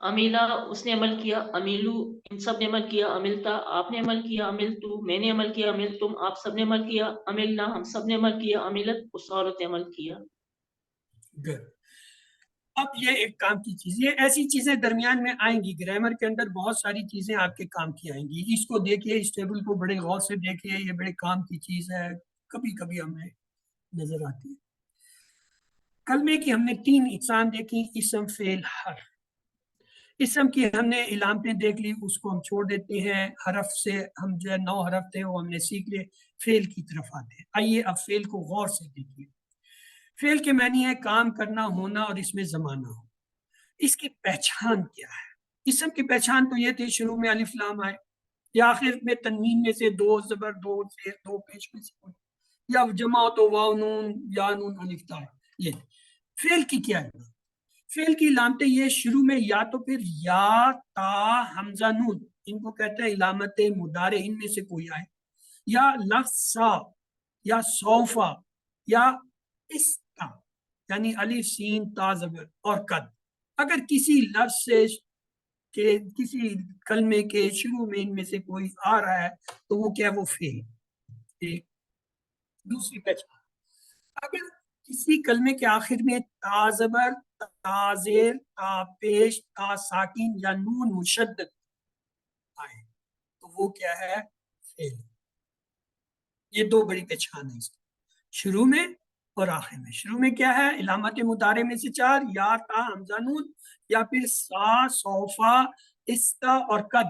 امیلا اس نے عمل کیا، امیلو ان سب نے عمل کیا، عملتا آپ نے عمل کیا، عملتو میں نے عمل کیا، عملتم آپ سب نے عمل کیا، عملنا ہم سب نے عمل کیا، عملت اس عورت نے عمل کیا. Good. اب یہ ایک کام کی چیز، یہ ایسی چیزیں درمیان میں آئیں گی. گرامر کے اندر بہت ساری چیزیں آپ کے کام کی آئیں گی. اس کو دیکھیے، اس ٹیبل کو بڑے غور سے دیکھیے، یہ بڑے کام کی چیز ہے، کبھی کبھی ہمیں نظر آتی ہے. کلمے کی ہم نے 3 اقسام دیکھی، اسم فعل حرف. اسم کی ہم نے علامتیں دیکھ لی، اس کو ہم چھوڑ دیتے ہیں. حرف سے ہم جو ہے 9 حرف تھے وہ ہم نے سیکھ لیے. فعل کی طرف آتے ہیں. آئیے اب فعل کو غور سے دیکھیے. فعل کے معنی ہے کام کرنا، ہونا اور اس میں زمانہ ہو. اس کی پہچان کیا ہے؟ اسم کی پہچان تو یہ تھی شروع میں الف لام آئے، یا آخر میں تنوین میں سے 2 زبر 2 زیر 2 پیش میں سے کوئی، یا جمع ہو تو واو نون یا نون الف تا. یہ فعل کی کیا ہے؟ فعل کی علامتیں یہ شروع میں یا تو پھر یا تا حمزہ نون، ان کو کہتے ہیں علامت مضارع، ان میں سے کوئی آئے، یا لفظ سا یا سوفا یا استا یعنی الف سین تا زبر اور قد. اگر کسی لفظ سے کہ کسی کلمے کے شروع میں ان میں سے کوئی آ رہا ہے تو وہ کیا ہے؟ وہ فعل. ایک دوسری پہچان، اگر کسی کلمے کے آخر میں تا زبر، تا زیر، تا پیش، تا ساکن یا نون مشدد آئے تو وہ کیا ہے؟ فعل. یہ 2 بڑی پہچان ہے اس کی، شروع میں اور آخر میں. شروع میں کیا ہے؟ علامت مضارع میں سے 4، یا تا حمزہ نون، یا پھر سا سوفا استا اور قد،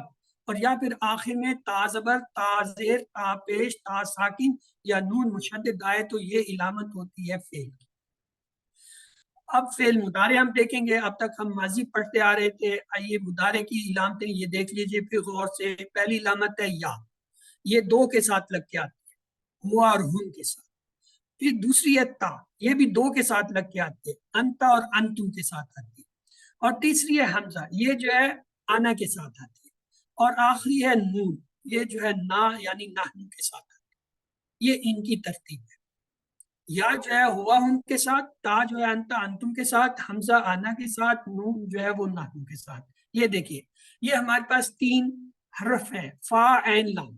اور یا پھر آخر میں تا زبر، تا زیر، تا پیش، تا ساکن یا نون مشدد آئے تو یہ علامت ہوتی ہے فعل کی. اب فعل مضارع ہم دیکھیں گے. اب تک ہم ماضی پڑھتے آ رہے تھے. آئیے مضارع کی علامتیں یہ دیکھ لیجئے پھر غور سے. پہلی علامت ہے یا، یہ 2 کے ساتھ لگ کے آتی ہے، ہوا اور ہن کے ساتھ. پھر دوسری ہے تا، یہ بھی 2 کے ساتھ لگ کے آتی ہے، انتا اور انتم کے ساتھ آتی ہے. اور تیسری ہے حمزہ، یہ جو ہے آنا کے ساتھ آتی ہے. اور آخری ہے نون، یہ جو ہے نا یعنی نحن کے ساتھ آتی ہے. یہ ان کی ترتیب ہے. یا جو ہے ہوا ان کے ساتھ، تا جو ہے انتا انتم کے ساتھ، حمزہ آنا کے ساتھ، نون جو ہے وہ نحن کے ساتھ. یہ دیکھیے یہ ہمارے پاس 3 حرف ہیں، فا عین لام.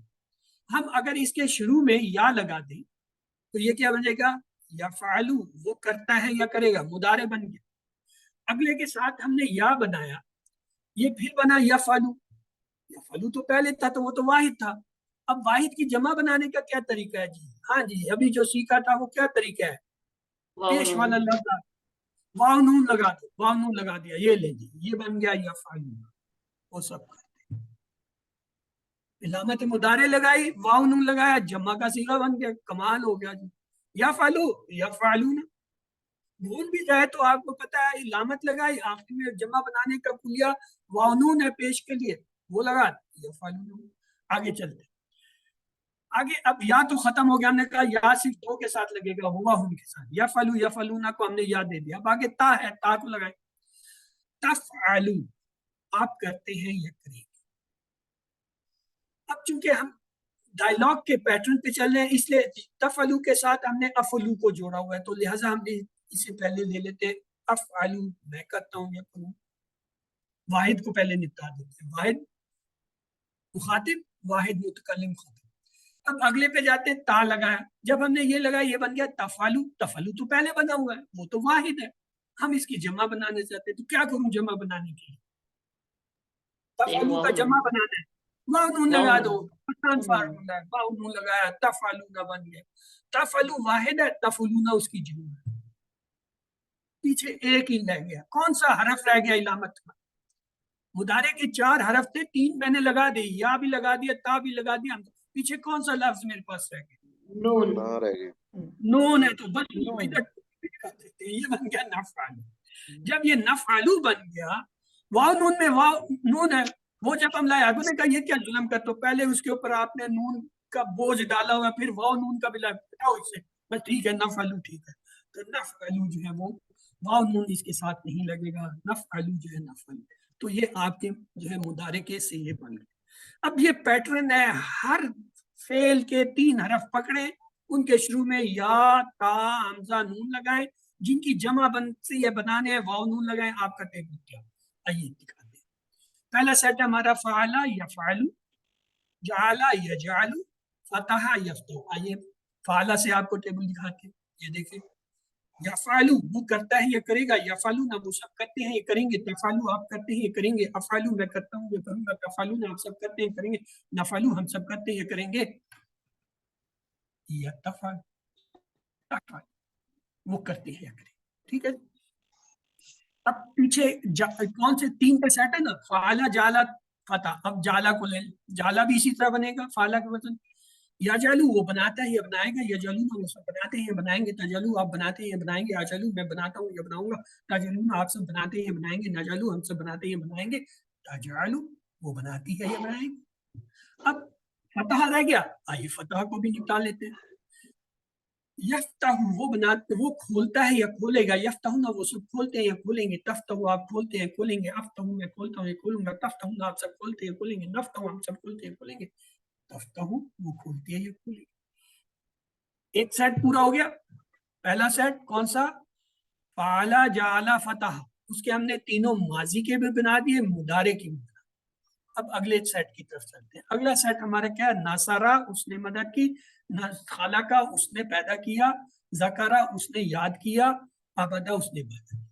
ہم اگر اس کے شروع میں یا لگا دیں تو یہ کیا بنے گا؟ یفعلو، وہ کرتا ہے یا کرے گا، مضارع بن گیا. اگلے کے ساتھ ہم نے یا بنایا، یہ پھر بنا یفعلو. یفعلو تو پہلے تھا تو وہ تو واحد تھا. اب واحد کی جمع بنانے کا کیا طریقہ ہے جی؟ ہاں جی ابھی جو سیکھا تھا وہ کیا طریقہ ہے؟ پیش والا لفظ واو نون لگا دو، واو نون لگا دیا، یہ لے جی یہ بن گیا یفعلو. وہ سب کرتے ہیں. علامت مضارع لگائی، واو نون لگایا، جمع کا صیغہ بن گیا، کمال ہو گیا جی. یفعلو یفعلون. بھول بھی جائے تو آپ کو پتا ہے علامت لگائی، آخر میں جمع بنانے کا کلیہ واو نون ہے پیش کے لیے، وہ لگا یفعلون. آگے چلتے آگے. اب یا تو ختم ہو گیا، ہم نے کہا یا صرف 2 کے ساتھ لگے گا، ہوا ہم کے ساتھ. یفعلو یفعلون کو ہم نے یا دے دیا. اب آگے تا ہے، تا کو لگائیں. تفعلو، آپ کرتے ہیں یا کریں گے. اب چونکہ ہم ڈائلاگ کے پیٹرن پہ چل رہے ہیں اس لیے تفعلو کے ساتھ ہم نے افعلو کو جوڑا ہوا ہے، تو لہٰذا ہم نے اسے پہلے لے لیتے ہیں افعلو، میں کرتا ہوں یا کروں. واحد کو پہلے نپٹا دیتے ہیں، واحد مخاطب، واحد متکلم خاطب. اب اگلے پہ جاتے ہیں، تا لگایا، جب ہم نے یہ لگایا یہ بن گیا تفعلو. تفعلو تو پہلے بنا ہوا ہے، وہ تو واحد ہے، ہم اس کی جمع بنانے چاہتے ہیں، تو کیا کروں جمع بنانے کے لیے؟ تفعلو کا جمع بنانا ہے، واو نون لگا دو، آسان فارمولا ہے، واو نون لگایا تفعلون بن گیا. تفعلو واحد ہے، تفعلون اس کی جمع ہے. پیچھے ایک ہی رہ گیا، کون سا حرف رہ گیا علامت کا؟ مضارع کے 4 حرف تھے، 3 میں نے لگا دی، یا بھی لگا دیا، تا بھی لگا دیا. پیچھے کون سا لفظ میرے پاس رہ گیا؟ نون. نہ رہ گئی. نون ہے، تو بس یہ بن گیا نفعلو. جب یہ نفعلو بن گیا، واو نون میں واو نون ہے، وہ جب ہم لائے آپ نے کہا یہ کیا ظلم کرتے ہو، پہلے اس کے اوپر آپ نے نون کا بوجھ ڈالا ہوا، پھر واو نون کا بھی لاؤ اس سے، بس ٹھیک ہے نفعلو ٹھیک ہے. تو نفعلو جو ہے وہ واو نون اس کے ساتھ نہیں لگے گا، نفعلو جو ہے نفعلو. تو یہ آپ کے جو ہے مضارع کے صیغے بن گئے. اب یہ پیٹرن ہے، ہر فعل کے 3 حرف پکڑے، ان کے شروع میں یا تا حمزہ نون لگائیں، جن کی جمع بنتی ہے بنانے ہیں واو نون لگائیں. آپ کا ٹیبل کیا؟ آئیے دکھا دیں. پہلا سیٹ ہمارا فعلا یفعلو، جعلا یجعلو، فتح یفتح. آئیے فعلا سے آپ کو ٹیبل دکھاتے ہیں. یہ دیکھیں یفعلو وہ کرتا ہے یہ کرے گا، یفعلو نہ وہ سب کرتے ہیں یہ کریں گے، تفعلو آپ کرتے ہیں یہ کریں گے، افعلو میں کرتا ہوں یہ کروں گا، تفعلو آپ سب کرتے ہیں کریں گے، نفعلو ہم سب کرتے ہیں یہ کریں گے. یتفعل تفعل وہ کرتے ہیں یا کریں. ٹھیک ہے. اب پیچھے کون سے 3 کا سیٹ ہے نا، فعلا جعلا فتح. اب جعلا کو لیں، جعلا بھی اسی طرح بنے گا فعلا کے وزن. یجعلو وہ بناتا ہے یہ بنائے گا، یجعلون وہ سب بناتے ہیں یہ بنائیں گے، تجعلو آپ بناتے ہیں یہ بنائیں گے، اجعلو میں بناتا ہوں یہ بناؤں گا، تجعلون آپ سب بناتے ہیں یہ بنائیں گے، نجعلو ہم سب بناتے ہیں یہ بنائیں گے، تجعلو وہ بناتی ہے یہ بنائیں گے. اب فتح رہ گیا، آئیے فتح کو بھی نپٹا لیتے ہیں. یفتح وہ بناتے وہ کھولتا ہے یا کھولے گا، یفتحون وہ سب کھولتے ہیں یا کھولیں گے، تفتح آپ کھولتے ہیں کھولیں گے، افتح میں کھولتا ہوں یہ کھولوں گا، تفتحون آپ سب کھولتے ہیں کھولیں گے، نفتح ہم سب کھولتے ہیں کھولیں گے، تفتح وہ کھولتی ہے یا کھولیں گے. ایک سیٹ پورا ہو گیا. پہلا سیٹ کون سا؟ فعلا جعلا فتح، اس کے ہم نے تینوں ماضی کے بھی بنا دیے، مضارع کے بھی بنا. اب اگلے سیٹ کی طرف چلتے ہیں. اگلا سیٹ ہمارا کیا ہے؟ ناصرہ اس نے مدد کی، خالقہ اس نے پیدا کیا، ذکرہ اس نے یاد کیا، عبدہ اس نے بدلا.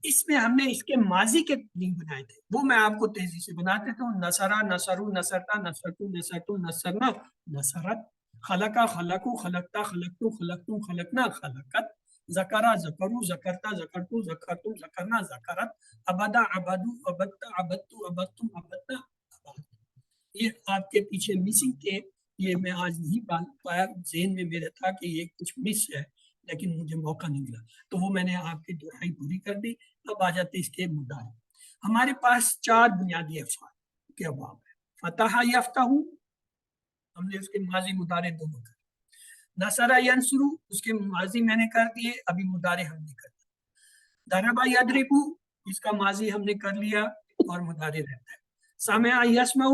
اس میں ہم نے اس کے ماضی کے نہیں بنائے تھے، وہ میں آپ کو تیزی سے بناتے تھا. نصرہ نصرو نصرتا نصرتو نصرتو نصرنا نصرت، خلقہ خلقو خلقتا خلقتو خلقتو خلقنا خلقت، ذکرہ ذکرو ذکرتا ذکرتو ذکرتم ذکرنا ذکرت، عبدہ عبدو عبدتا عبدتو عبدتم عبدنا عبد. یہ آپ کے پیچھے مسنگ تھے، یہ میں آج نہیں پایا، ذہن میں میرے تھا کہ یہ کچھ مس ہے لیکن مجھے موقع نہیں ملا، تو وہ میں نے آپ کی دہائی پوری کر دی. اب آ جاتے اس کے مدعا. ہمارے پاس 4 بنیادی افعال کے ابواب ہے. فتح یفتح ہم نے اس کے ماضی مضارع دونوں کر. نصر ینصر اس کے ماضی میں نے کر دیے، ابھی مضارع ہم نے کر دیا. ضرب یضرب اس کا ماضی ہم نے کر لیا اور مضارع رہتا ہے. سمع یسمع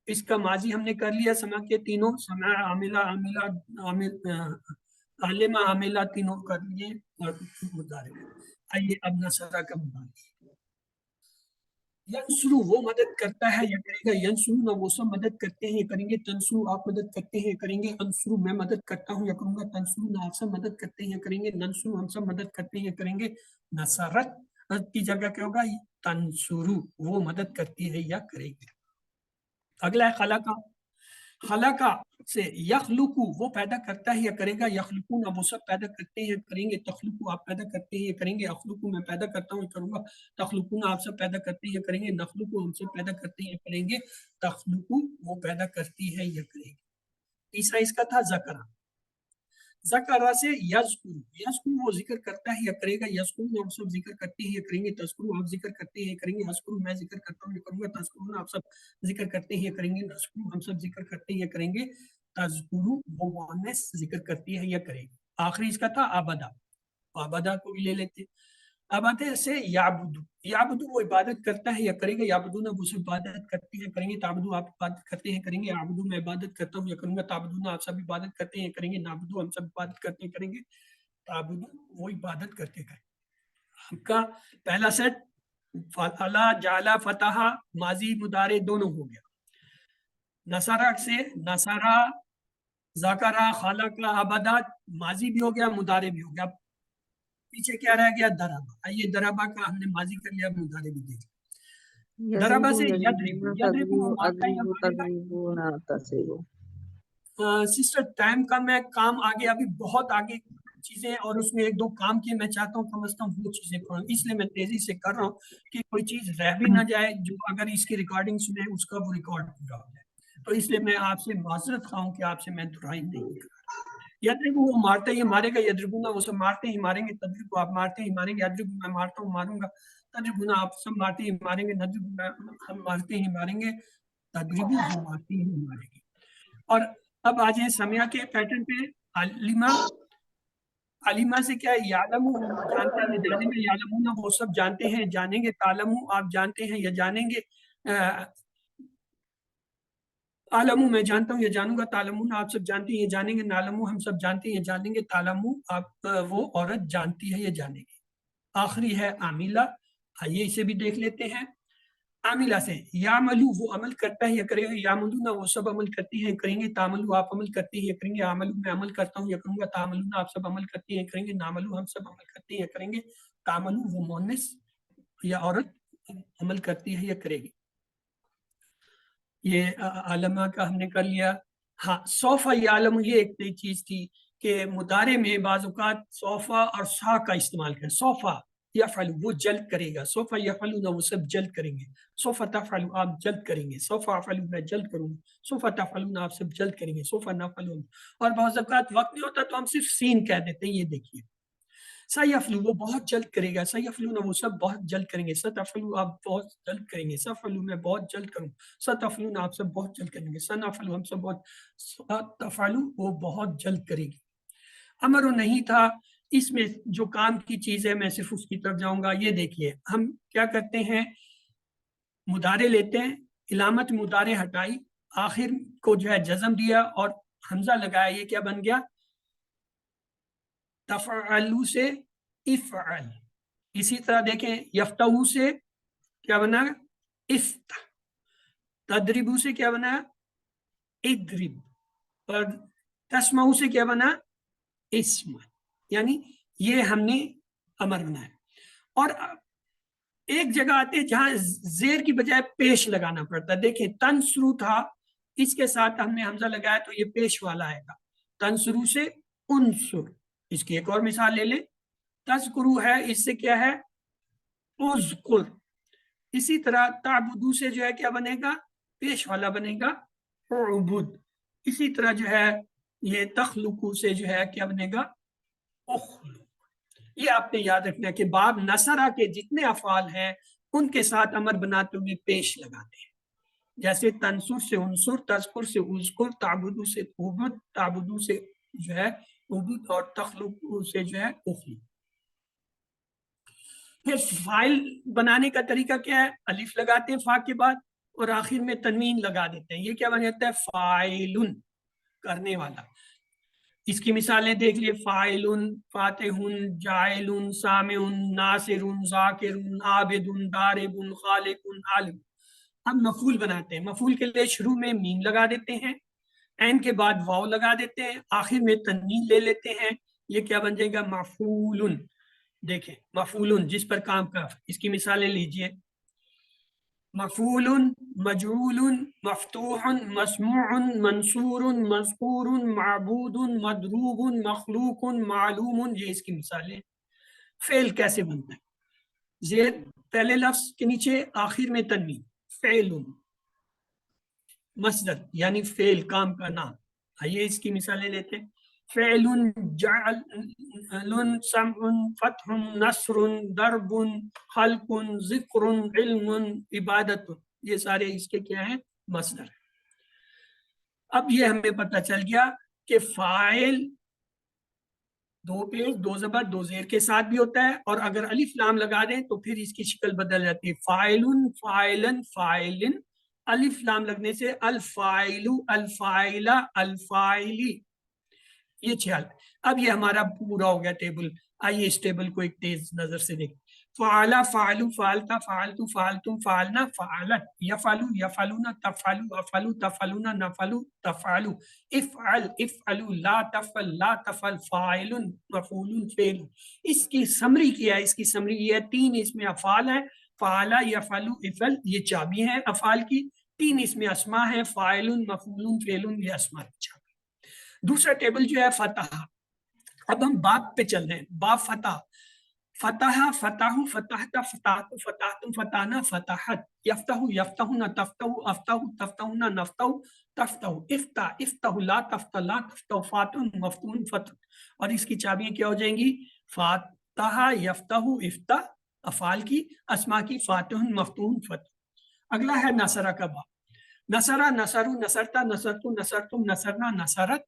اس کا ماضی ہم نے کر لیا، سمع کے تینوں، سمع عاملہ عاملہ عالمہ عاملہ تینوں کر لیے اور مضارع میں۔ آئیے اب نصرہ کا مضارع۔ ینصرو وہ مدد کرتا ہے یا کرے گا، ینصرو نہ وہ سب مدد کرتے ہیں یا کریں گے، تنصرو آپ مدد کرتے ہیں یا کریں گے، انصرو میں مدد کرتا ہوں یا کروں گا، تنصرو نہ آپ سب مدد کرتے ہیں یا کریں گے، ننصرو ہم سب مدد کرتے ہیں یا کریں گے۔ نصرت کی جگہ کیا ہوگا، تنصرو وہ مدد کرتی ہے یا کرے گی۔ اگلا ہے خلقہ۔ خلقہ سے یخلقو وہ پیدا کرتا ہے یا کرے گا، یخلقون وہ سب پیدا کرتے ہیں کریں گے، تخلقو آپ پیدا کرتے ہیں یا کریں گے، اخلقو میں پیدا کرتا ہوں یا کروں گا، تخلقون آپ سب پیدا کرتے ہیں یا کریں گے، نخلقو ہم سب پیدا کرتے ہیں یا کریں گے، تخلقو وہ پیدا کرتی ہے یا کرے گی۔ تیسرا اس کا تھا ذکرہ۔ ذکرہ سے یذکر، یذکر وہ ذکر کرتا ہے یا کرے گا، یذکرون آپ سب ذکر کرتے ہیں یا کریں گے، تذکرون آپ ذکر کرتے ہیں یا کریں گے، یذکرون میں ذکر کرتا ہوں یا کروں گا، تذکرون آپ سب ذکر کرتے ہیں یا کریں گے، نذکر ہم سب ذکر کرتے ہیں یا کریں گے، تذکرو وہ مؤنث ذکر کرتی ہے یا کرے گی۔ آخری اس کا تھا عبدہ، عبدہ کو بھی لے لیتے ہیں۔ عبدہ سے یعبدو، یعبدو وہ عبادت کرتا ہے یا کرے گا، یعبدون وہ سب عبادت کرتے ہیں کریں گے، تعبدو آپ عبادت کرتے ہیں کریں گے، عبدو میں عبادت کرتا ہوں یا کروں گا، تعبدون آپ سب عبادت کرتے ہیں کریں گے، نعبدو ہم سب عبادت کرتے ہیں کریں گے، تعبدو وہ عبادت کرتے کریں۔ ہم کا پہلا سیٹ فعلا، جعلا، فتح ماضی مضارع دونوں ہو گیا۔ نصرہ سے نصرہ، ذکرہ، خلقہ، عبدہ ماضی بھی ہو گیا مضارع بھی ہو گیا۔ پیچھے کیا رہ گیا، دربہ۔ آئیے دربہ کا ہم نے ماضی کر لیا، مضارع بھی دیکھ لیا۔ دربہ سے یضرب، یضرب وہ مارتا ہے یا مارے گا۔ سسٹر ٹائم کا میں کام آگے ابھی بہت آگے چیزیں اور اس میں ایک دو کام کی میں چاہتا ہوں کم از کم وہ چیزیں کروں، اس لیے میں تیزی سے کر رہا ہوں کہ کوئی چیز رہ بھی نہ جائے جو اگر اس کی ریکارڈنگ سنے اس کا وہ ریکارڈ پورا ہو جائے، تو اس لیے میں آپ سے معذرت خواہ ہوں کہ آپ سے میں دہرائی نہیں کر رہا۔ یضربو وہ مارتا ہے یہ مارے گا، یضربونا وہ سب مارتے ہیں ماریں گے، تضربو آپ مارتے ہیں ماریں گے، یضربو میں مارتا ہوں ماروں گا، تضربونا آپ سب مارتے ہیں ماریں گے، نضربو ہم مارتے ہیں ماریں گے، تضربو وہ مارتی ہیں ماریں گے۔ اور اب آ جائیں سمیہ کے پیٹرن پہ۔ علیمہ، علیمہ سے کیا ہے، یعلمو جانتا ہے یا جانے میں، یعلمون وہ سب جانتے ہیں جانیں گے، تعلمو آپ جانتے ہیں یا جانیں گے، عالمو میں جانتا ہوں یا جانوں گا، تعلمون آپ سب جانتے ہیں یا جانیں گے، نعلمو ہم سب جانتے ہیں یا جانیں گے، تعلمو آپ وہ عورت جانتی ہے یا جانے گی۔ آخری ہے عاملہ، آئیے اسے بھی دیکھ لیتے ہیں۔ عاملہ سے یعملو وہ عمل کرتا ہے یا کرے گا، یعملون وہ سب عمل کرتے ہیں کریں گے، تعملو آپ عمل کرتے ہیں یا کریں گے، عملو میں عمل کرتا ہوں یا کروں گا، تعملون آپ سب عمل کرتے ہیں کریں گے، نعملو ہم سب عمل کرتے ہیں کریں گے، تعملو وہ مؤنث یا عورت عمل کرتی ہے یا کرے گی۔ یہ علمہ کا ہم نے کر لیا۔ ہاں سوف یعلم، یہ ایک نئی چیز تھی کہ مضارع میں بعض اوقات سوفا اور سا کا استعمال کریں۔ سوفا یفعل وہ جلد کرے گا، سوفا یفعلون وہ سب جلد کریں گے، سوفا تفعل آپ جلد کریں گے، سوفا افعل میں جلد کروں گا، سوفا تفعلون آپ سب جلد کریں گے، سوفا نفعل۔ اور بعض اوقات وقت نہیں ہوتا تو ہم صرف سین کہہ دیتے ہیں، یہ دیکھیے سیفعل وہ بہت جلد کرے گا، سیفعلون وہ سب بہت جلد کریں گے، ستفعل آپ بہت جلد کریں گے، سفعل میں بہت جلد کروں، ستفعلون آپ سب بہت جلد کریں گے، سنفعل ہم سب بہت، ستفعل وہ بہت جلد کرے گی۔ امر نہیں تھا، اس میں جو کام کی چیز ہے میں صرف اس کی طرف جاؤں گا۔ یہ دیکھیے ہم کیا کرتے ہیں، مضارع لیتے ہیں، علامت مضارع ہٹائی، آخر کو جو ہے جزم دیا اور حمزہ لگایا، یہ کیا بن گیا، تفعلو سے افعل۔ اسی طرح دیکھیں یفتحو سے کیا بنا، افتح، تدربو سے کیا بنا، ادرب، اور تسمعو سے کیا بنا، اسمع، یعنی یہ ہم نے امر بنایا۔ اور ایک جگہ آتے جہاں زیر کی بجائے پیش لگانا پڑتا، دیکھیں تنصرو تھا، اس کے ساتھ ہم نے حمزہ لگایا تو یہ پیش والا آئے گا، تنصرو سے انصر۔ اس کی ایک اور مثال لے لیں، تذکرو ہے، اس سے کیا ہے، اذکر۔ اسی طرح تعبدو سے جو ہے کیا بنے گا، پیش والا بنے گا، اعبد۔ اسی طرح جو ہے یہ تخلقو سے جو ہے کیا بنے گا، اخلق۔ یہ آپ نے یاد رکھنا ہے کہ باب نصرہ کے جتنے افعال ہیں ان کے ساتھ امر بناتے ہوئے پیش لگاتے ہیں، جیسے تنصر سے انصر، تذکر سے اذکر، تعبدو سے اعبد، تعبدو سے جو ہے اعبد، اور تخلقو سے جو ہے اخلق۔ پھر فائل بنانے کا طریقہ کیا ہے، الف لگاتے ہیں فا کے بعد اور آخر میں تنوین لگا دیتے ہیں، یہ کیا بن جاتا ہے، فاعلن، کرنے والا۔ اس کی مثالیں دیکھ لیے، فاعلن، فاتحن، جاعلن، سامعن، ناصرن، ذاکرن، عابدن، داربن، خالقن، عالم۔ اب مفعول بناتے ہیں، مفعول کے لیے شروع میں میم لگا دیتے ہیں، این کے بعد واو لگا دیتے ہیں، آخر میں تنوین لے لیتے ہیں، یہ کیا بن جائے گا؟ مفعولن۔ دیکھیں مفعولن جس پر کام کا، اس کی مثالیں لیجئے، مفعول، مجعول، مفتوح، مسموع، منصور، مذکور، معبود، مضروب، مخلوق، معلوم، یہ اس کی مثالیں۔ فعل کیسے بنتا ہے؟ زیر پہلے لفظ کے نیچے آخر میں تنوین، فعل، مصدر یعنی فعل، کام کا نام۔ آئیے اس کی مثالیں لیتے ہیں، فعل، جعل، سمع، فتح، نصر، ضرب، خلق، ذکر، علم، عبادت، یہ سارے اس کے کیا ہیں؟ مصدر۔ اب یہ ہمیں پتہ چل گیا کہ فاعل دو پیش، دو زبر، دو زیر کے ساتھ بھی ہوتا ہے، اور اگر الف لام لگا دیں تو پھر اس کی شکل بدل جاتی ہے، فاعلن، فاعلن، فاعلن، الف لام لگنے سے الفاعل، الفاعلہ، الفاعلی، یہ 6۔ اب یہ ہمارا پورا ہو گیا ٹیبل۔ آئیے اس ٹیبل کو ایک تیز نظر سے دیکھیں، فعلا، فعلو، فعلتا، فعلتو، فعلتم، فعلنا، فعلت، یفعلو، یفعلون، تفعلو، افعلو، تفعلون، نفعلو، تفعلو، افعل، افعلو، لا تفعل، لا تفعل، فاعل، مفعول، فعل۔ اس کی سمری کیا ہے؟ اس کی سمری یہ ہے، 3 اس میں افعال ہیں، فعلا، یفعلو، افعل، یہ چابی ہیں افعال کی، 3 اس میں اسماء ہیں، فاعل، مفعول، فعل، یہ اسماء کی چابی۔ دوسرا ٹیبل جو ہے فتح۔ اب ہم باب پہ چل رہے ہیں، باب فتح، فتح، فتح، فتحت، فتحت، فتحتم، فتحنا، فتحت، یفتح، یفتحون، تفتح، افتح، تفتحون، نفتح، تفتح، افتح، افتح، لا تفتح، لا تفتح، فاتح، مفتون، فتح۔ اور اس کی چابیاں کیا ہو جائیں گی؟ فاتح، یفتح، افتح، افعال کی، اسماء کی، فاتح، مفتون، فتح۔ اگلا ہے نصرہ کا باب، نصرہ، نصرو، نصرتا، نصرتو، نصرتم، نصرنا، نصرت،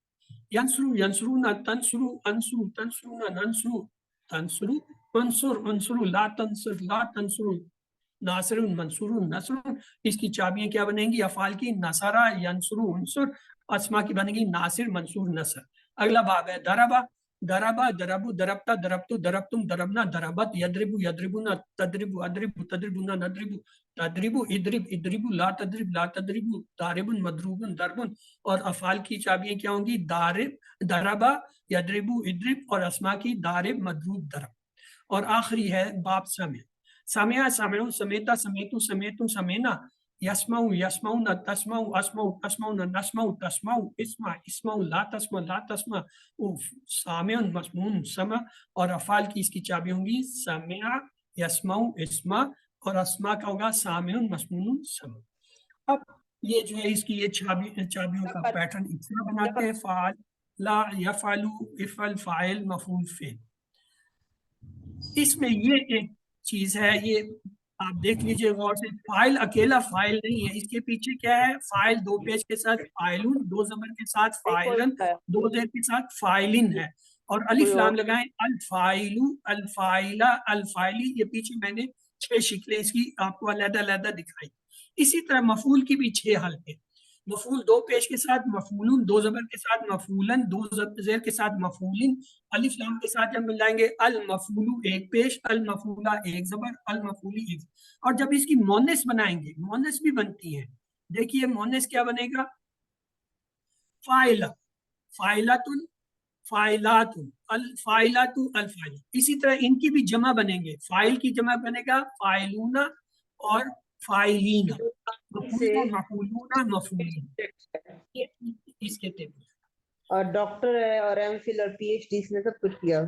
ینصرو، ینصرون، تنصرو، انصرو، تنصرون، ننصرو، تنصرو، انصر، انصرو، لا تنصر، لا تنصرو، ناصر، منصور، نصر۔ اس کی چابیاں کیا بنیں گی؟ افعال کی، نصرہ، ینصرو، انصر، اسماء کی بنیں گی، ناصر، منصور، نصر۔ اگلا باب ہے دربہ، دربہ، دربو، دربتا، دربتو، دربتم، دربنا، دربت، یدربو، یدربون، تدربو، ادربو، تدربون، ندربو، تدربو، ادرب، ادربو، لا تدرب، لا تدربو، داربن، مدروبن، دربن۔ اور افعال کی چابیاں کیا ہوں گی؟ دارب، دربہ، یدربو، ادرب، اور اسماء کی دارب، مدروب، درب۔ اور آخری ہے باب سمع، سمع، سمعو، سمیتا، سمیتو، سمیتم، سمینا، یسمعو، یسمعون، تسمعو، اسمعو، تسمعون، نسمعو، تسمعو، اسمع، اسمعو، لا تسمع، لا تسمع، سامع، مسموع، سمع۔ اور افعال کی اس کی چابی ہوں گی سمع، یسمعو، اسمع، اور اسماء کا ہوگا سامع، مسموع، سمع۔ اب یہ جو ہے اس کی یہ چابیوں کا پیٹرن اس طرح بناتے ہیں، فعال، لا، یفعلو، افعل، فاعل، مفعول، فعل۔ اس میں یہ ایک چیز ہے، یہ آپ دیکھ لیجئے غور سے، فاعل اکیلا فاعل نہیں ہے، اس کے پیچھے کیا ہے؟ فاعل دو پیش کے ساتھ فاعلون، دو زبر کے ساتھ فاعلن، دو زیر کے ساتھ فاعلن ہے، اور الف لام لگائیں، الفاعلو، الفاعلہ، الفاعلی، یہ پیچھے میں نے 6 شکلیں اس کی آپ کو علیحدہ علیحدہ دکھائی۔ اسی طرح مفعول کی بھی 6 حالتیں، مفعول دو پیش کے ساتھ مفعولن، دو زبر کے ساتھ مفعولن، دو زیر کے ساتھ مفعولن، الف لام کے ساتھ جب ملائیں گے المفعولو ایک پیش، المفعولہ ایک زبر، المفعولی ایک زبر۔ اور جب اس کی مؤنث بنائیں گے، مؤنث بھی بنتی ہیں، دیکھیے مؤنث کیا بنے گا؟ فاعلہ، فاعلۃ، فاعلات، الفاعلات، الفاعل۔ اسی طرح ان کی بھی جمع بنیں گے، فاعل کی جمع بنے گا فاعلون اور فاعلین، مفعول، مفعولون، مفعولین، اس کے ٹیبل۔ اور ڈاکٹر ہے اور ایم فل اور پی ایچ ڈی اس نے سب کچھ کیا،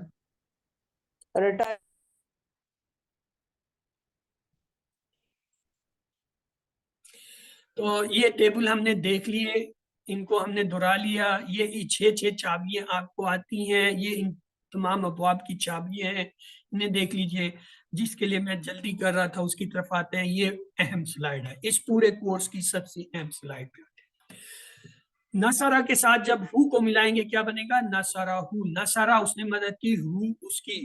ریٹائر۔ تو یہ ٹیبل ہم نے دیکھ لیے، ان کو ہم نے دہرا لیا، یہ 6 چابیاں آپ کو آتی ہیں، یہ ان تمام ابواب کی چابیاں ہیں، انہیں دیکھ لیجئے۔ جس کے لیے میں جلدی کر رہا تھا اس کی طرف آتے ہیں، یہ اہم سلائیڈ ہے، اس پورے کورس کی سب سے اہم سلائیڈ پہ آتے ہیں۔ نصرہ کے ساتھ جب ہو کو ملائیں گے کیا بنے گا؟ نصرہ، نصرہ اس نے مدد کی، ہو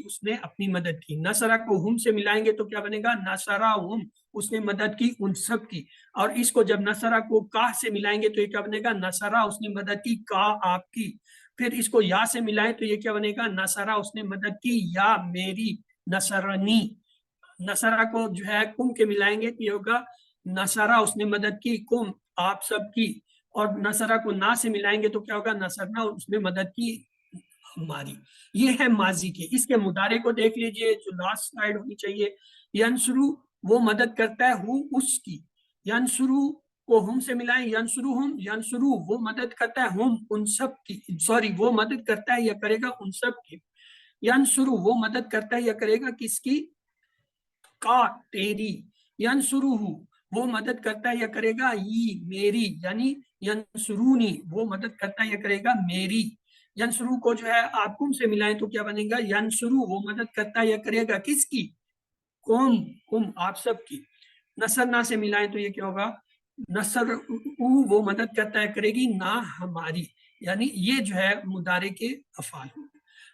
اس نے اپنی مدد کی۔ نصرہ کو ہم سے ملائیں گے تو کیا بنے گا؟ نصرہ ہم، اس نے مدد کی ان سب کی۔ اور اس کو جب نصرہ کو کا سے ملائیں گے تو یہ کیا بنے گا؟ نصرہ اس نے مدد کی کا آپ کی۔ پھر اس کو یا سے ملائیں تو یہ کیا بنے گا؟ نصرہ اس نے مدد کی، یا میری، نصرنی، نصرہ کو جو ہے کم کے ملائیں گے تو یہ ہوگا نصرہ اس نے مدد کی کم آپ سب کی، اور نصرہ کو نا سے ملائیں گے تو کیا ہوگا؟ نصرنا اس نے مدد کی ہماری۔ یہ ہے ماضی کے۔ اس کے مضارع کو دیکھ لیجئے جو لاسٹ سلائیڈ ہونی چاہیے، ینصرو وہ مدد کرتا ہے، ہو اس کی، ینصرو کو ہم سے ملائیں، ینصروہم، ینصرو وہ مدد کرتا ہے ہم ان سب کی، سوری وہ مدد کرتا ہے یا کرے گا ان سب کی، ینصرو وہ مدد کرتا ہے یا کرے گا کس کی؟ کا تیری، ینصروہ وہ مدد کرتا ہے یا کرے گا میری، یعنی ینصرونی وہ مدد کرتا ہے یا کرے گا میری۔ ینصرو کو جو ہے آپ کم سے ملائیں تو کیا بنے گا؟ ینصرو وہ مدد کرتا ہے یا کرے گا کس کی؟ کم آپ سب کی۔ نصرنا سے ملائیں تو یہ کیا ہوگا؟ نصر وہ مدد کرتا ہے کرے گی نا ہماری، یعنی یہ جو ہے مضارع کے افعال ہوں۔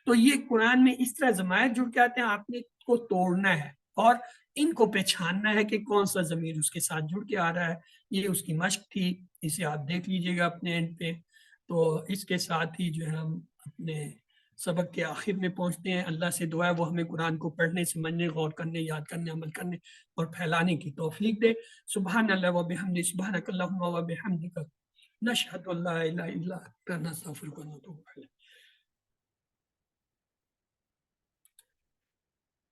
تو یہ قرآن میں اس طرح ضمائر جڑ کے آتے ہیں، آپ نے کو توڑنا ہے اور ان کو پہچاننا ہے کہ کون سا ضمیر اس کے ساتھ جڑ کے آ رہا ہے۔ یہ اس کی مشق تھی، اسے آپ دیکھ لیجئے گا اپنے اینڈ پہ۔ تو اس کے ساتھ ہی جو ہے ہم اپنے سبق کے آخر میں پہنچتے ہیں۔ اللہ سے دعا ہے وہ ہمیں قرآن کو پڑھنے، سمجھنے، غور کرنے، یاد کرنے، عمل کرنے اور پھیلانے کی توفیق دے۔ سبحان اللہ و بحمدہ، سبحانک اللہم و بحمدک، نشہد ان لا الہ الا انت، نستغفرک و نتوب الیک۔